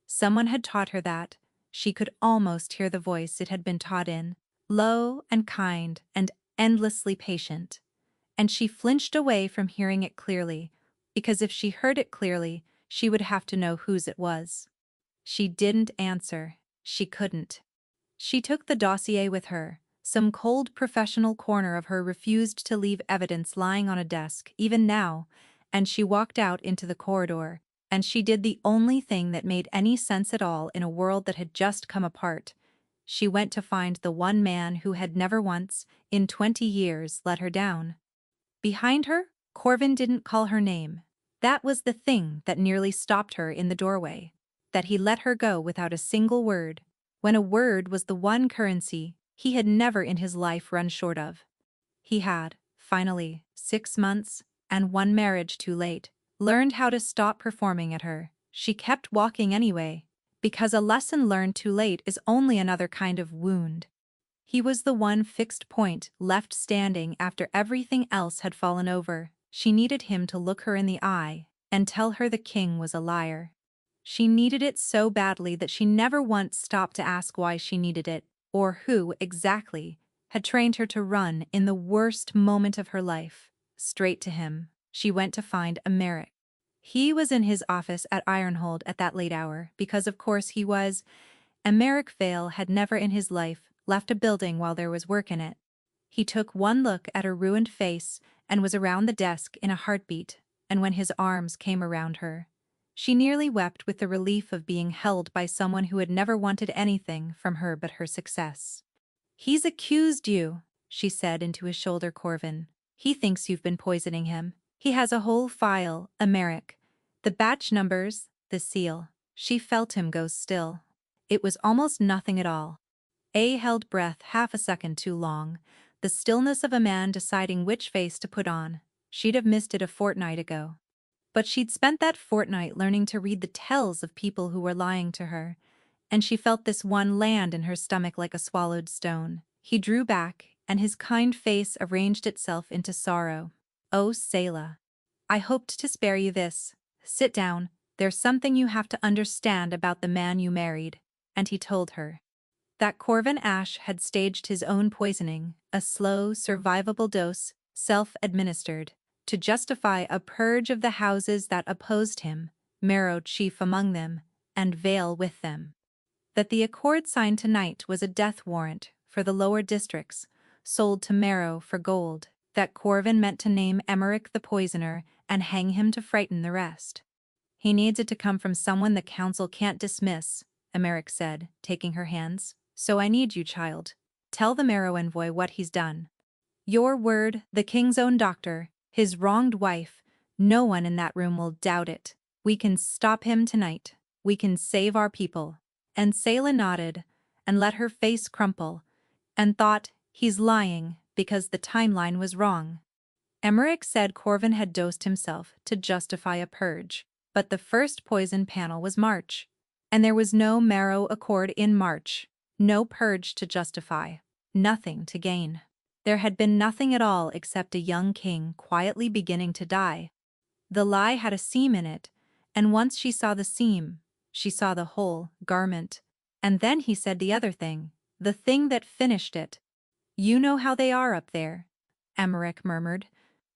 Someone had taught her that. She could almost hear the voice it had been taught in, low and kind and endlessly patient. And she flinched away from hearing it clearly, because if she heard it clearly, she would have to know whose it was. She didn't answer. She couldn't. She took the dossier with her. Some cold professional corner of her refused to leave evidence lying on a desk, even now, and she walked out into the corridor, and she did the only thing that made any sense at all in a world that had just come apart. She went to find the one man who had never once, in 20 years, let her down. Behind her, Corvin didn't call her name, That was the thing that nearly stopped her in the doorway. That he let her go without a single word, when a word was the one currency he had never in his life run short of. He had, finally, 6 months, and one marriage too late, learned how to stop performing at her. She kept walking anyway, because a lesson learned too late is only another kind of wound. He was the one fixed point left standing after everything else had fallen over. She needed him to look her in the eye and tell her the king was a liar. She needed it so badly that she never once stopped to ask why she needed it, or who, exactly, had trained her to run in the worst moment of her life. Straight to him. She went to find Emeric. He was in his office at Ironhold at that late hour, because of course he was. Emeric Vale had never in his life left a building while there was work in it. He took one look at her ruined face and was around the desk in a heartbeat, and when his arms came around her, she nearly wept with the relief of being held by someone who had never wanted anything from her but her success. "He's accused you," she said into his shoulder, Corvin. "He thinks you've been poisoning him. He has a whole file, Emeric. The batch numbers, the seal." She felt him go still. It was almost nothing at all. A held breath half a second too long, the stillness of a man deciding which face to put on. She'd have missed it a fortnight ago. But she'd spent that fortnight learning to read the tells of people who were lying to her, and she felt this one land in her stomach like a swallowed stone. He drew back, and his kind face arranged itself into sorrow. "Oh, Selah. I hoped to spare you this. Sit down, there's something you have to understand about the man you married." And he told her that Corvin Ash had staged his own poisoning, a slow, survivable dose, self-administered, to justify a purge of the houses that opposed him, Marrow chief among them, and Vale with them. That the accord signed tonight was a death warrant for the lower districts, sold to Marrow for gold. That Corvin meant to name Emeric the poisoner and hang him to frighten the rest. "He needs it to come from someone the council can't dismiss," Emeric said, taking her hands. "So I need you, child. Tell the Marrow envoy what he's done. Your word, the king's own doctor, his wronged wife, no one in that room will doubt it. We can stop him tonight. We can save our people." And Selah nodded, and let her face crumple, and thought, he's lying, because the timeline was wrong. Emeric said Corvin had dosed himself to justify a purge, but the first poison panel was March, and there was no Marrow accord in March, no purge to justify, nothing to gain. There had been nothing at all except a young king quietly beginning to die. The lie had a seam in it, and once she saw the seam, she saw the whole garment. And then he said the other thing, the thing that finished it. "You know how they are up there," Emeric murmured,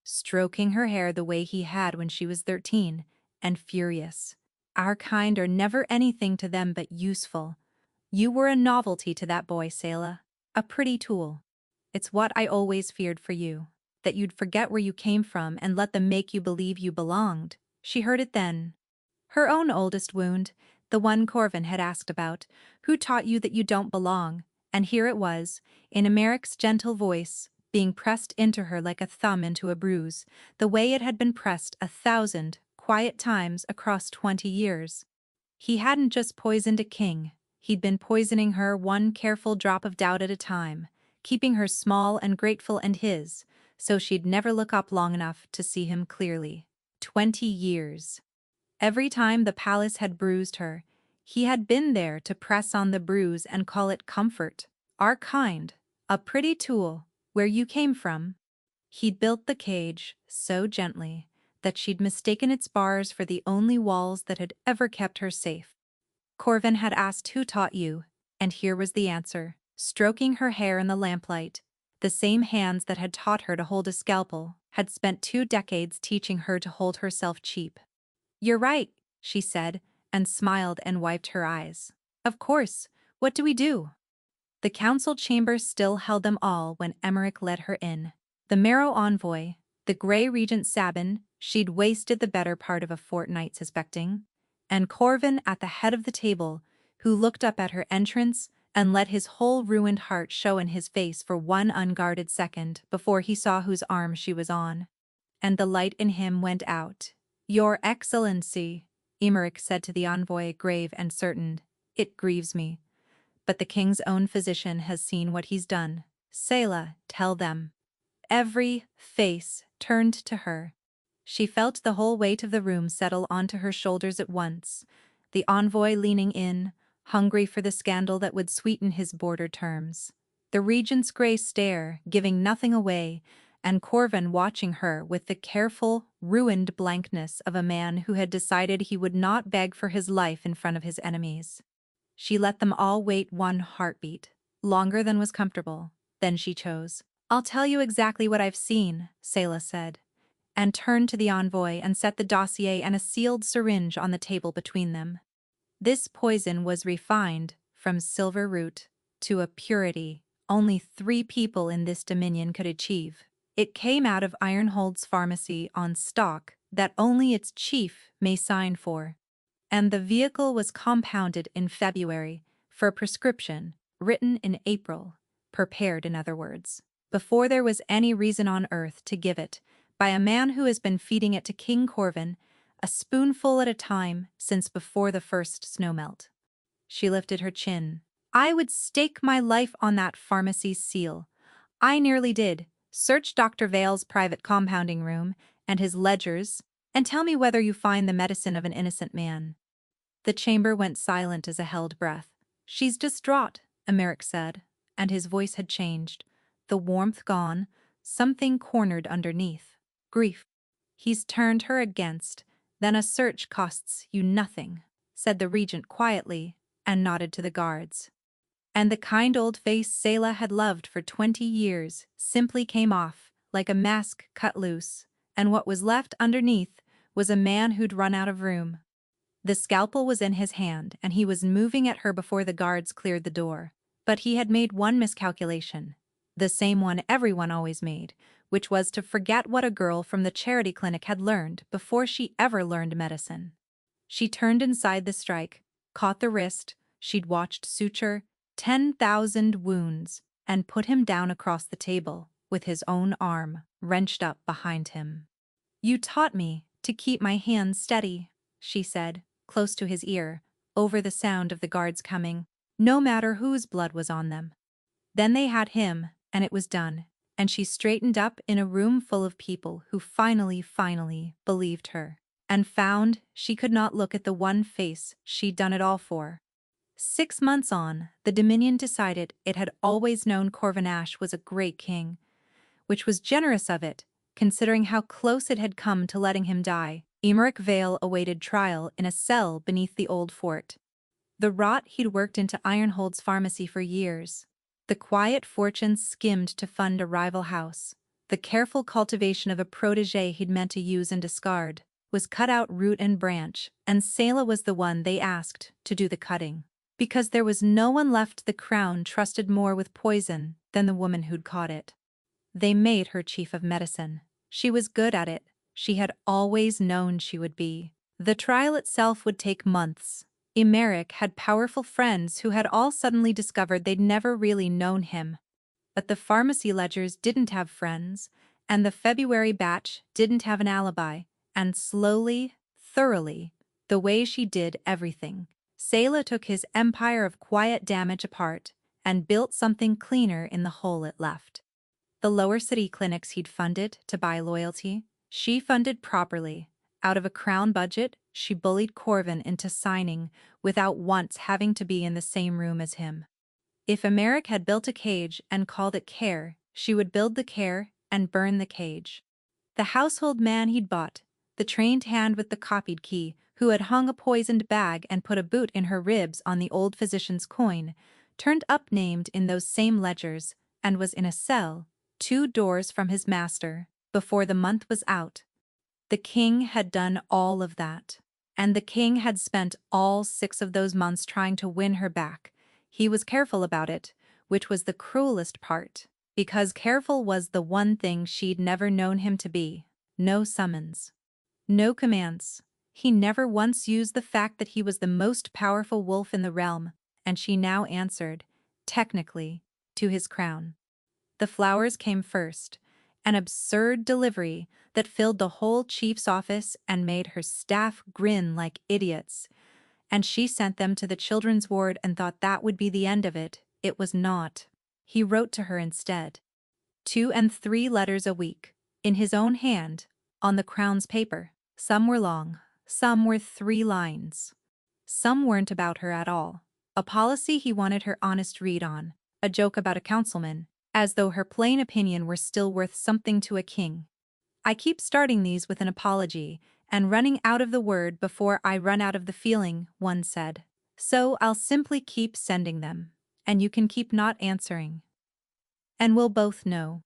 stroking her hair the way he had when she was 13, and furious. "Our kind are never anything to them but useful. You were a novelty to that boy, Selah, a pretty tool. It's what I always feared for you, that you'd forget where you came from and let them make you believe you belonged." She heard it then. Her own oldest wound, the one Corvin had asked about. "Who taught you that you don't belong?" And here it was, in Emeric's gentle voice, being pressed into her like a thumb into a bruise, the way it had been pressed 1,000 quiet times across 20 years. He hadn't just poisoned a king, he'd been poisoning her one careful drop of doubt at a time, keeping her small and grateful and his, so she'd never look up long enough to see him clearly. 20 years. Every time the palace had bruised her, he had been there to press on the bruise and call it comfort. "Our kind, a pretty tool, where you came from." He'd built the cage so gently that she'd mistaken its bars for the only walls that had ever kept her safe. Corvin had asked who taught you, and here was the answer, stroking her hair in the lamplight. The same hands that had taught her to hold a scalpel had spent 2 decades teaching her to hold herself cheap. "You're right," she said, and smiled and wiped her eyes. "Of course, what do we do?" The council chamber still held them all when Emeric led her in. The Marrow envoy, the grey regent Sabin, she'd wasted the better part of a fortnight suspecting, and Corvin at the head of the table, who looked up at her entrance and let his whole ruined heart show in his face for one unguarded second before he saw whose arm she was on. And the light in him went out. "Your Excellency," Emmerich said to the envoy, grave and certain, "it grieves me. But the king's own physician has seen what he's done. Selah, tell them." Every face turned to her. She felt the whole weight of the room settle onto her shoulders at once, the envoy leaning in, hungry for the scandal that would sweeten his border terms. The regent's grey stare, giving nothing away, and Corvin watching her with the careful, ruined blankness of a man who had decided he would not beg for his life in front of his enemies. She let them all wait one heartbeat, longer than was comfortable. Then she chose. "I'll tell you exactly what I've seen," Selah said, and turned to the envoy and set the dossier and a sealed syringe on the table between them. This poison was refined, from silver root, to a purity only 3 people in this dominion could achieve. It came out of Ironhold's pharmacy on stock that only its chief may sign for. And the vehicle was compounded in February, for a prescription, written in April, prepared in other words, before there was any reason on earth to give it, by a man who has been feeding it to King Corvin, a spoonful at a time since before the first snowmelt. She lifted her chin. "I would stake my life on that pharmacy's seal. I nearly did. Search Dr. Vale's private compounding room and his ledgers, and tell me whether you find the medicine of an innocent man." The chamber went silent as a held breath. "She's distraught," Emmerich said, and his voice had changed. The warmth gone, something cornered underneath. "Grief. He's turned her against. Then a search costs you nothing," said the regent quietly, and nodded to the guards. And the kind old face Selah had loved for 20 years simply came off, like a mask cut loose, and what was left underneath was a man who'd run out of room. The scalpel was in his hand, and he was moving at her before the guards cleared the door. But he had made one miscalculation, the same one everyone always made, which was to forget what a girl from the charity clinic had learned before she ever learned medicine. She turned inside the strike, caught the wrist she'd watched suture 10,000 wounds, and put him down across the table, with his own arm wrenched up behind him. "You taught me to keep my hands steady," she said, close to his ear, over the sound of the guards coming, no matter whose blood was on them. Then they had him, and it was done, and she straightened up in a room full of people who finally believed her, and found she could not look at the one face she'd done it all for. 6 months on, the Dominion decided it had always known Corvin Ash was a great king, which was generous of it, considering how close it had come to letting him die. Emmerich Vale awaited trial in a cell beneath the old fort. The rot he'd worked into Ironhold's pharmacy for years. The quiet fortunes skimmed to fund a rival house. The careful cultivation of a protégé he'd meant to use and discard was cut out root and branch, and Selah was the one they asked to do the cutting. Because there was no one left the crown trusted more with poison than the woman who'd caught it. They made her chief of medicine. She was good at it. She had always known she would be. The trial itself would take months. Emmerich had powerful friends who had all suddenly discovered they'd never really known him. But the pharmacy ledgers didn't have friends, and the February batch didn't have an alibi, and slowly, thoroughly, the way she did everything, Selah took his empire of quiet damage apart and built something cleaner in the hole it left. The lower city clinics he'd funded to buy loyalty, she funded properly. Out of a crown budget, she bullied Corvin into signing without once having to be in the same room as him. If Emmerich had built a cage and called it care, she would build the care and burn the cage. The household man he'd bought, the trained hand with the copied key, who had hung a poisoned bag and put a boot in her ribs on the old physician's coin, turned up named in those same ledgers, and was in a cell, 2 doors from his master, before the month was out. The king had done all of that, and the king had spent all 6 of those months trying to win her back. He was careful about it, which was the cruelest part, because careful was the one thing she'd never known him to be. No summons. No commands. He never once used the fact that he was the most powerful wolf in the realm, and she now answered, technically, to his crown. The flowers came first, An absurd delivery that filled the whole chief's office and made her staff grin like idiots. And she sent them to the children's ward and thought that would be the end of it. It was not. He wrote to her instead. 2 and 3 letters a week, in his own hand, on the Crown's paper. Some were long, some were 3 lines. Some weren't about her at all. A policy he wanted her honest read on, a joke about a councilman, as though her plain opinion were still worth something to a king. I keep starting these with an apology, and running out of the word before I run out of the feeling, one said. So I'll simply keep sending them, and you can keep not answering. And we'll both know.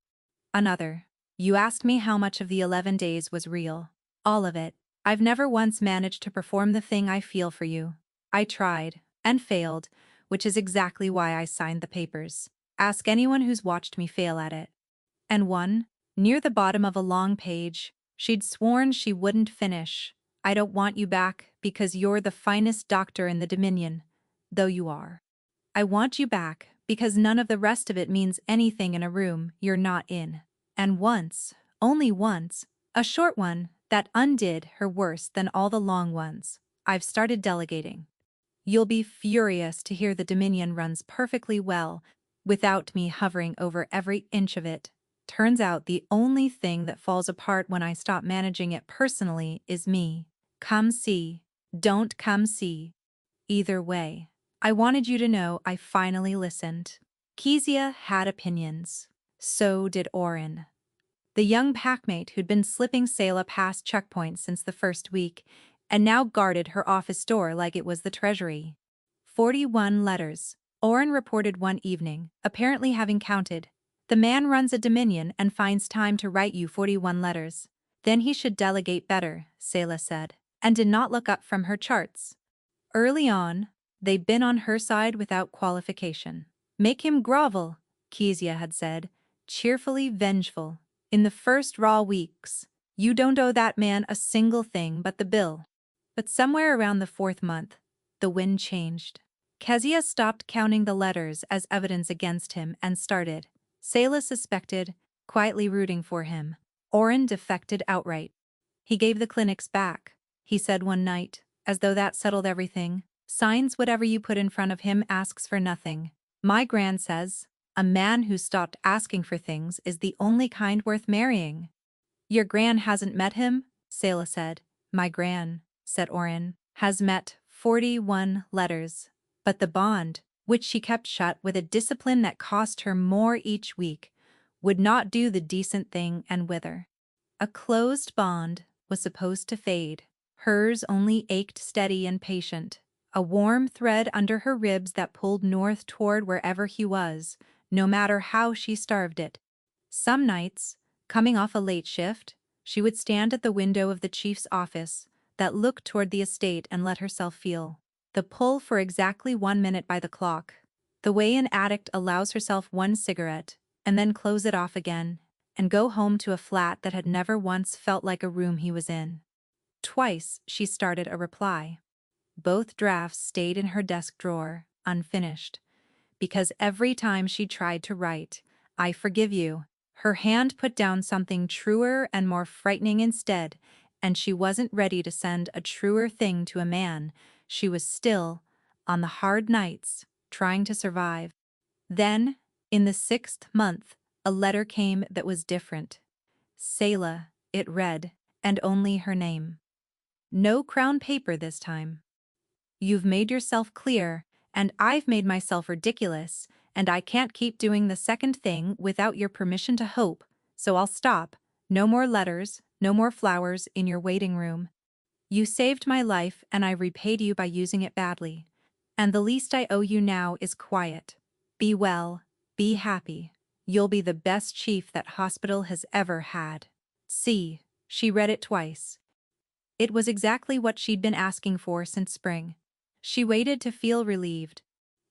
Another. You asked me how much of the 11 days was real. All of it. I've never once managed to perform the thing I feel for you. I tried, and failed, which is exactly why I signed the papers. Ask anyone who's watched me fail at it. And one, near the bottom of a long page, she'd sworn she wouldn't finish. I don't want you back because you're the finest doctor in the Dominion, though you are. I want you back because none of the rest of it means anything in a room you're not in. And once, only once, a short one that undid her worse than all the long ones, I've started delegating. You'll be furious to hear the Dominion runs perfectly well without me hovering over every inch of it. Turns out the only thing that falls apart when I stop managing it personally is me. Come see. Don't come see. Either way, I wanted you to know I finally listened. Kezia had opinions. So did Oren. The young packmate who'd been slipping Selah past checkpoints since the first week and now guarded her office door like it was the treasury. 41 letters, Oren reported one evening, apparently having counted. The man runs a Dominion and finds time to write you 41 letters. Then he should delegate better, Selah said, and did not look up from her charts. Early on, they'd been on her side without qualification. Make him grovel, Kezia had said, cheerfully vengeful. In the first raw weeks, you don't owe that man a single thing but the bill. But somewhere around the 4th month, the wind changed. Kezia stopped counting the letters as evidence against him and started. Selah suspected, quietly rooting for him. Oren defected outright. He gave the clinics back, he said one night, as though that settled everything. Signs whatever you put in front of him asks for nothing. My gran says, a man who stopped asking for things is the only kind worth marrying. Your gran hasn't met him? Selah said. My gran, said Oren, has met 41 letters. But the bond, which she kept shut with a discipline that cost her more each week, would not do the decent thing and wither. A closed bond was supposed to fade. Hers only ached steady and patient, a warm thread under her ribs that pulled north toward wherever he was, no matter how she starved it. Some nights, coming off a late shift, she would stand at the window of the chief's office that looked toward the estate and let herself feel the pull for exactly 1 minute by the clock, the way an addict allows herself one cigarette and then close it off again and go home to a flat that had never once felt like a room he was in. Twice she started a reply. Both drafts stayed in her desk drawer, unfinished, because every time she tried to write, I forgive you, her hand put down something truer and more frightening instead, and she wasn't ready to send a truer thing to a man. She was still, on the hard nights, trying to survive. Then, in the 6th month, a letter came that was different. Selah, it read, and only her name. No crown paper this time. You've made yourself clear, and I've made myself ridiculous, and I can't keep doing the second thing without your permission to hope, so I'll stop. No more letters, no more flowers in your waiting room. You saved my life and I repaid you by using it badly. And the least I owe you now is quiet. Be well, be happy. You'll be the best chief that hospital has ever had. See, she read it twice. It was exactly what she'd been asking for since spring. She waited to feel relieved.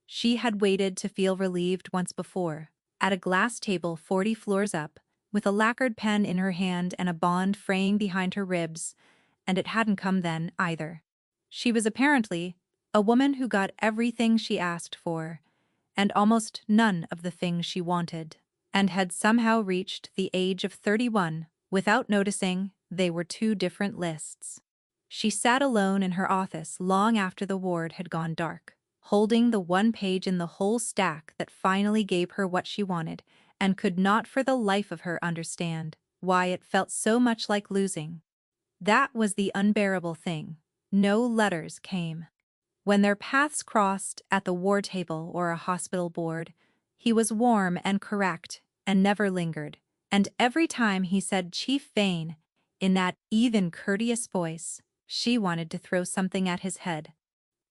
She had waited to feel relieved once before, at a glass table 40 floors up, with a lacquered pen in her hand and a bond fraying behind her ribs, and it hadn't come then, either. She was apparently a woman who got everything she asked for, and almost none of the things she wanted. and had somehow reached the age of 31 without noticing they were two different lists. She sat alone in her office long after the ward had gone dark, holding the one page in the whole stack that finally gave her what she wanted, and could not for the life of her understand why it felt so much like losing. That was the unbearable thing. No letters came. When their paths crossed at the war table or a hospital board, he was warm and correct and never lingered, and every time he said Chief Vane, in that even courteous voice, she wanted to throw something at his head.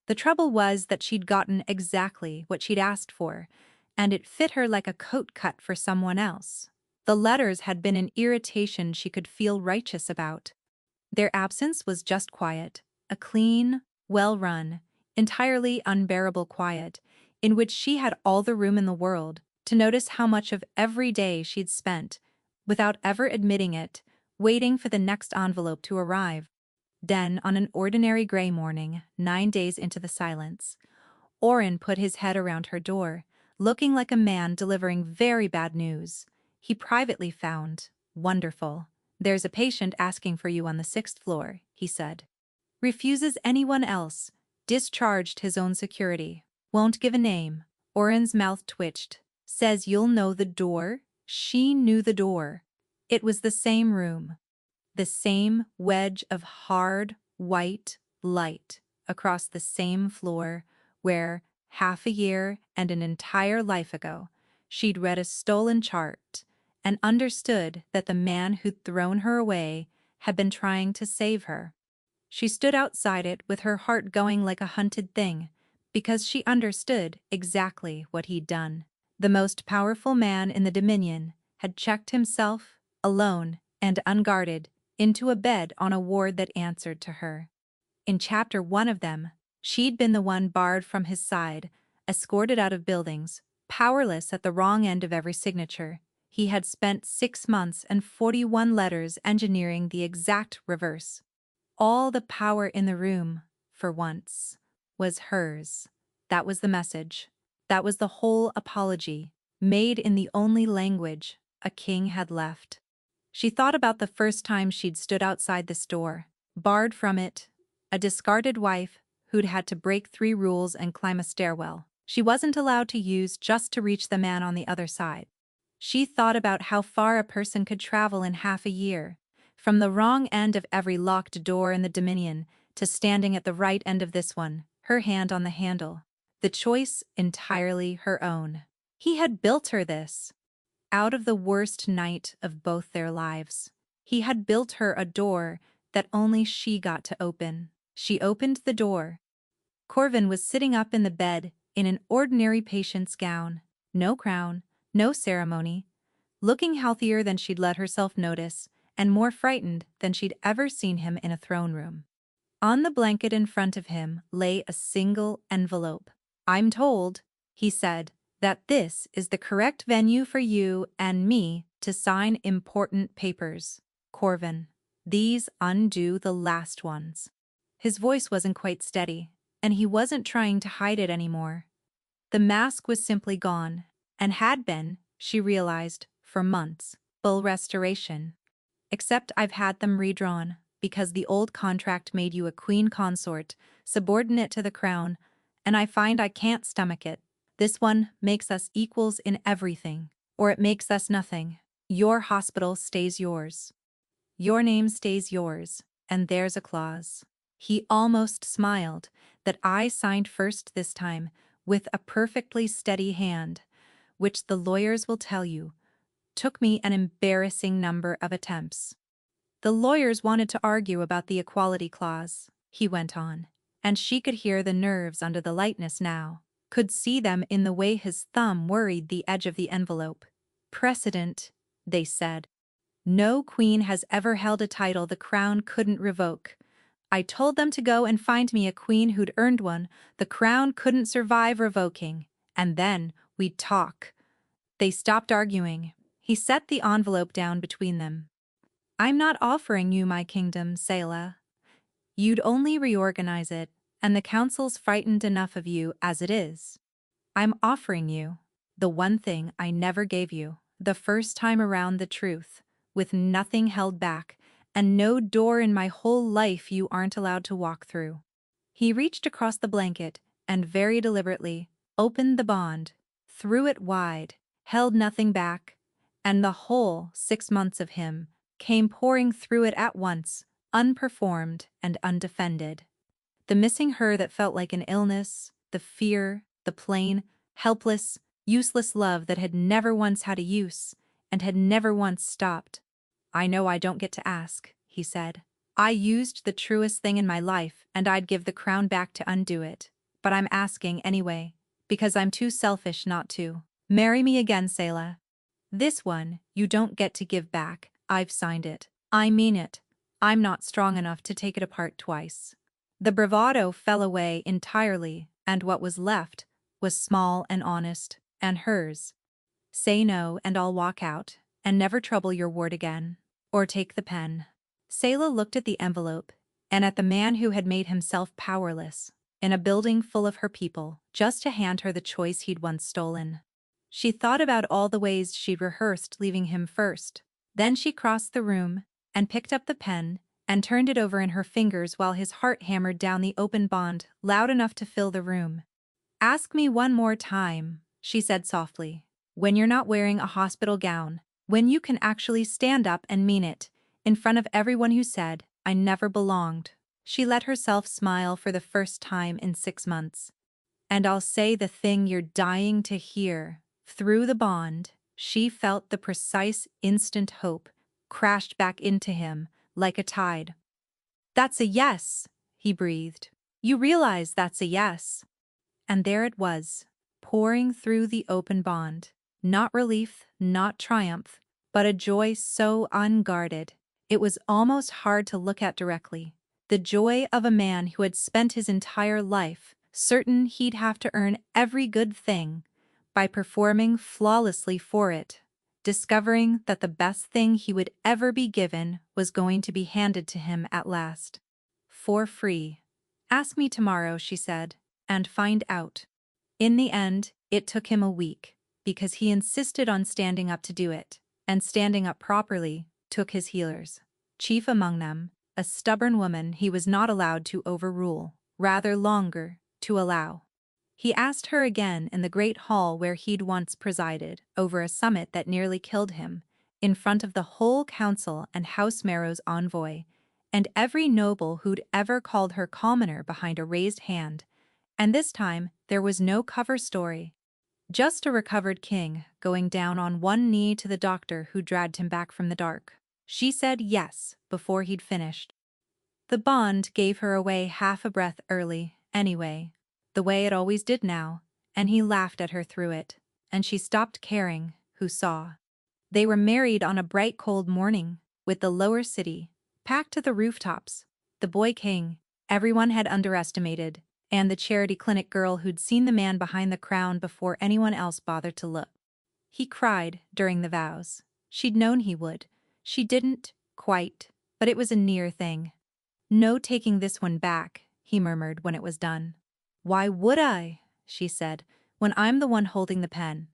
The trouble was that she'd gotten exactly what she'd asked for, and it fit her like a coat cut for someone else. The letters had been an irritation she could feel righteous about. Their absence was just quiet, a clean, well-run, entirely unbearable quiet, in which she had all the room in the world to notice how much of every day she'd spent, without ever admitting it, waiting for the next envelope to arrive. Then, on an ordinary gray morning, 9 days into the silence, Oren put his head around her door, looking like a man delivering very bad news. He privately found, "Wonderful. There's a patient asking for you on the 6th floor," he said. "Refuses anyone else. Discharged his own security. Won't give a name." Oren's mouth twitched. "Says you'll know the door." She knew the door. It was the same room. The same wedge of hard, white light across the same floor where, half a year and an entire life ago, she'd read a stolen chart and understood that the man who'd thrown her away had been trying to save her. She stood outside it with her heart going like a hunted thing, because she understood exactly what he'd done. The most powerful man in the Dominion had checked himself, alone and unguarded, into a bed on a ward that answered to her. In chapter 1 of them, she'd been the one barred from his side, escorted out of buildings, powerless at the wrong end of every signature. He had spent 6 months and 41 letters engineering the exact reverse. All the power in the room, for once, was hers. That was the message. That was the whole apology, made in the only language a king had left. She thought about the first time she'd stood outside this door, barred from it, a discarded wife who'd had to break 3 rules and climb a stairwell she wasn't allowed to use just to reach the man on the other side. She thought about how far a person could travel in half a year, from the wrong end of every locked door in the Dominion to standing at the right end of this one, her hand on the handle. The choice entirely her own. He had built her this. Out of the worst night of both their lives, he had built her a door that only she got to open. She opened the door. Corvin was sitting up in the bed in an ordinary patient's gown, no crown, no ceremony, looking healthier than she'd let herself notice, and more frightened than she'd ever seen him in a throne room. On the blanket in front of him lay a single envelope. "I'm told," he said, "that this is the correct venue for you and me to sign important papers. Corvin, these undo the last ones." His voice wasn't quite steady, and he wasn't trying to hide it anymore. The mask was simply gone, and had been, she realized, for months. Full restoration. "Except I've had them redrawn, because the old contract made you a queen consort, subordinate to the crown, and I find I can't stomach it. This one makes us equals in everything, or it makes us nothing. Your hospital stays yours. Your name stays yours, and there's a clause." He almost smiled that I signed first this time, with a perfectly steady hand, which the lawyers will tell you, took me an embarrassing number of attempts. "The lawyers wanted to argue about the equality clause," he went on, and she could hear the nerves under the lightness now, could see them in the way his thumb worried the edge of the envelope. "Precedent," they said. "No queen has ever held a title the crown couldn't revoke. I told them to go and find me a queen who'd earned one the crown couldn't survive revoking, and then we'd talk." They stopped arguing. He set the envelope down between them. "I'm not offering you my kingdom, Selah. You'd only reorganize it, and the council's frightened enough of you as it is. I'm offering you the one thing I never gave you, the first time around the truth, with nothing held back, and no door in my whole life you aren't allowed to walk through. He reached across the blanket and very deliberately opened the bond, threw it wide, held nothing back, and the whole 6 months of him came pouring through it at once, unperformed and undefended. The missing her that felt like an illness, the fear, the plain, helpless, useless love that had never once had a use and had never once stopped. I know I don't get to ask, he said. I used the truest thing in my life and I'd give the crown back to undo it. But I'm asking anyway, because I'm too selfish not to. Marry me again, Selah. This one, you don't get to give back. I've signed it. I mean it. I'm not strong enough to take it apart twice. The bravado fell away entirely, and what was left was small and honest, and hers. Say no and I'll walk out, and never trouble your ward again. Or take the pen. Selah looked at the envelope, and at the man who had made himself powerless, in a building full of her people, just to hand her the choice he'd once stolen. She thought about all the ways she'd rehearsed leaving him first. Then she crossed the room, and picked up the pen, and turned it over in her fingers while his heart hammered down the open bond loud enough to fill the room. Ask me one more time, she said softly. When you're not wearing a hospital gown, when you can actually stand up and mean it, in front of everyone who said, I never belonged. She let herself smile for the first time in 6 months. And I'll say the thing you're dying to hear. Through the bond, she felt the precise instant hope crashed back into him like a tide. That's a yes, he breathed. You realize that's a yes. And there it was, pouring through the open bond. Not relief, not triumph, but a joy so unguarded, it was almost hard to look at directly. The joy of a man who had spent his entire life certain he'd have to earn every good thing by performing flawlessly for it, discovering that the best thing he would ever be given was going to be handed to him at last. For free. Ask me tomorrow, she said, and find out. In the end, it took him a week, because he insisted on standing up to do it, and standing up properly took his healers. Chief among them, a stubborn woman he was not allowed to overrule, rather longer to allow. He asked her again in the great hall where he'd once presided, over a summit that nearly killed him, in front of the whole council and House Marrow's envoy, and every noble who'd ever called her commoner behind a raised hand. And this time, there was no cover story. Just a recovered king going down on one knee to the doctor who dragged him back from the dark. She said yes before he'd finished. The bond gave her away half a breath early, anyway, the way it always did now, and he laughed at her through it, and she stopped caring who saw. They were married on a bright cold morning, with the lower city packed to the rooftops, the boy king everyone had underestimated, and the charity clinic girl who'd seen the man behind the crown before anyone else bothered to look. He cried during the vows. She'd known he would. She didn't, quite, but it was a near thing. No taking this one back, he murmured when it was done. Why would I, she said, when I'm the one holding the pen?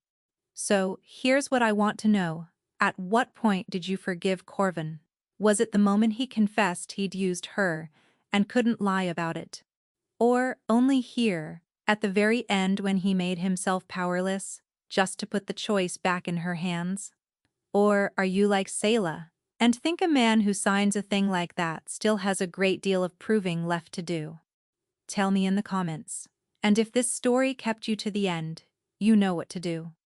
So, here's what I want to know. At what point did you forgive Corvin? Was it the moment he confessed he'd used her and couldn't lie about it? Or only here, at the very end when he made himself powerless, just to put the choice back in her hands? Or are you like Selah, and think a man who signs a thing like that still has a great deal of proving left to do? Tell me in the comments. And if this story kept you to the end, you know what to do.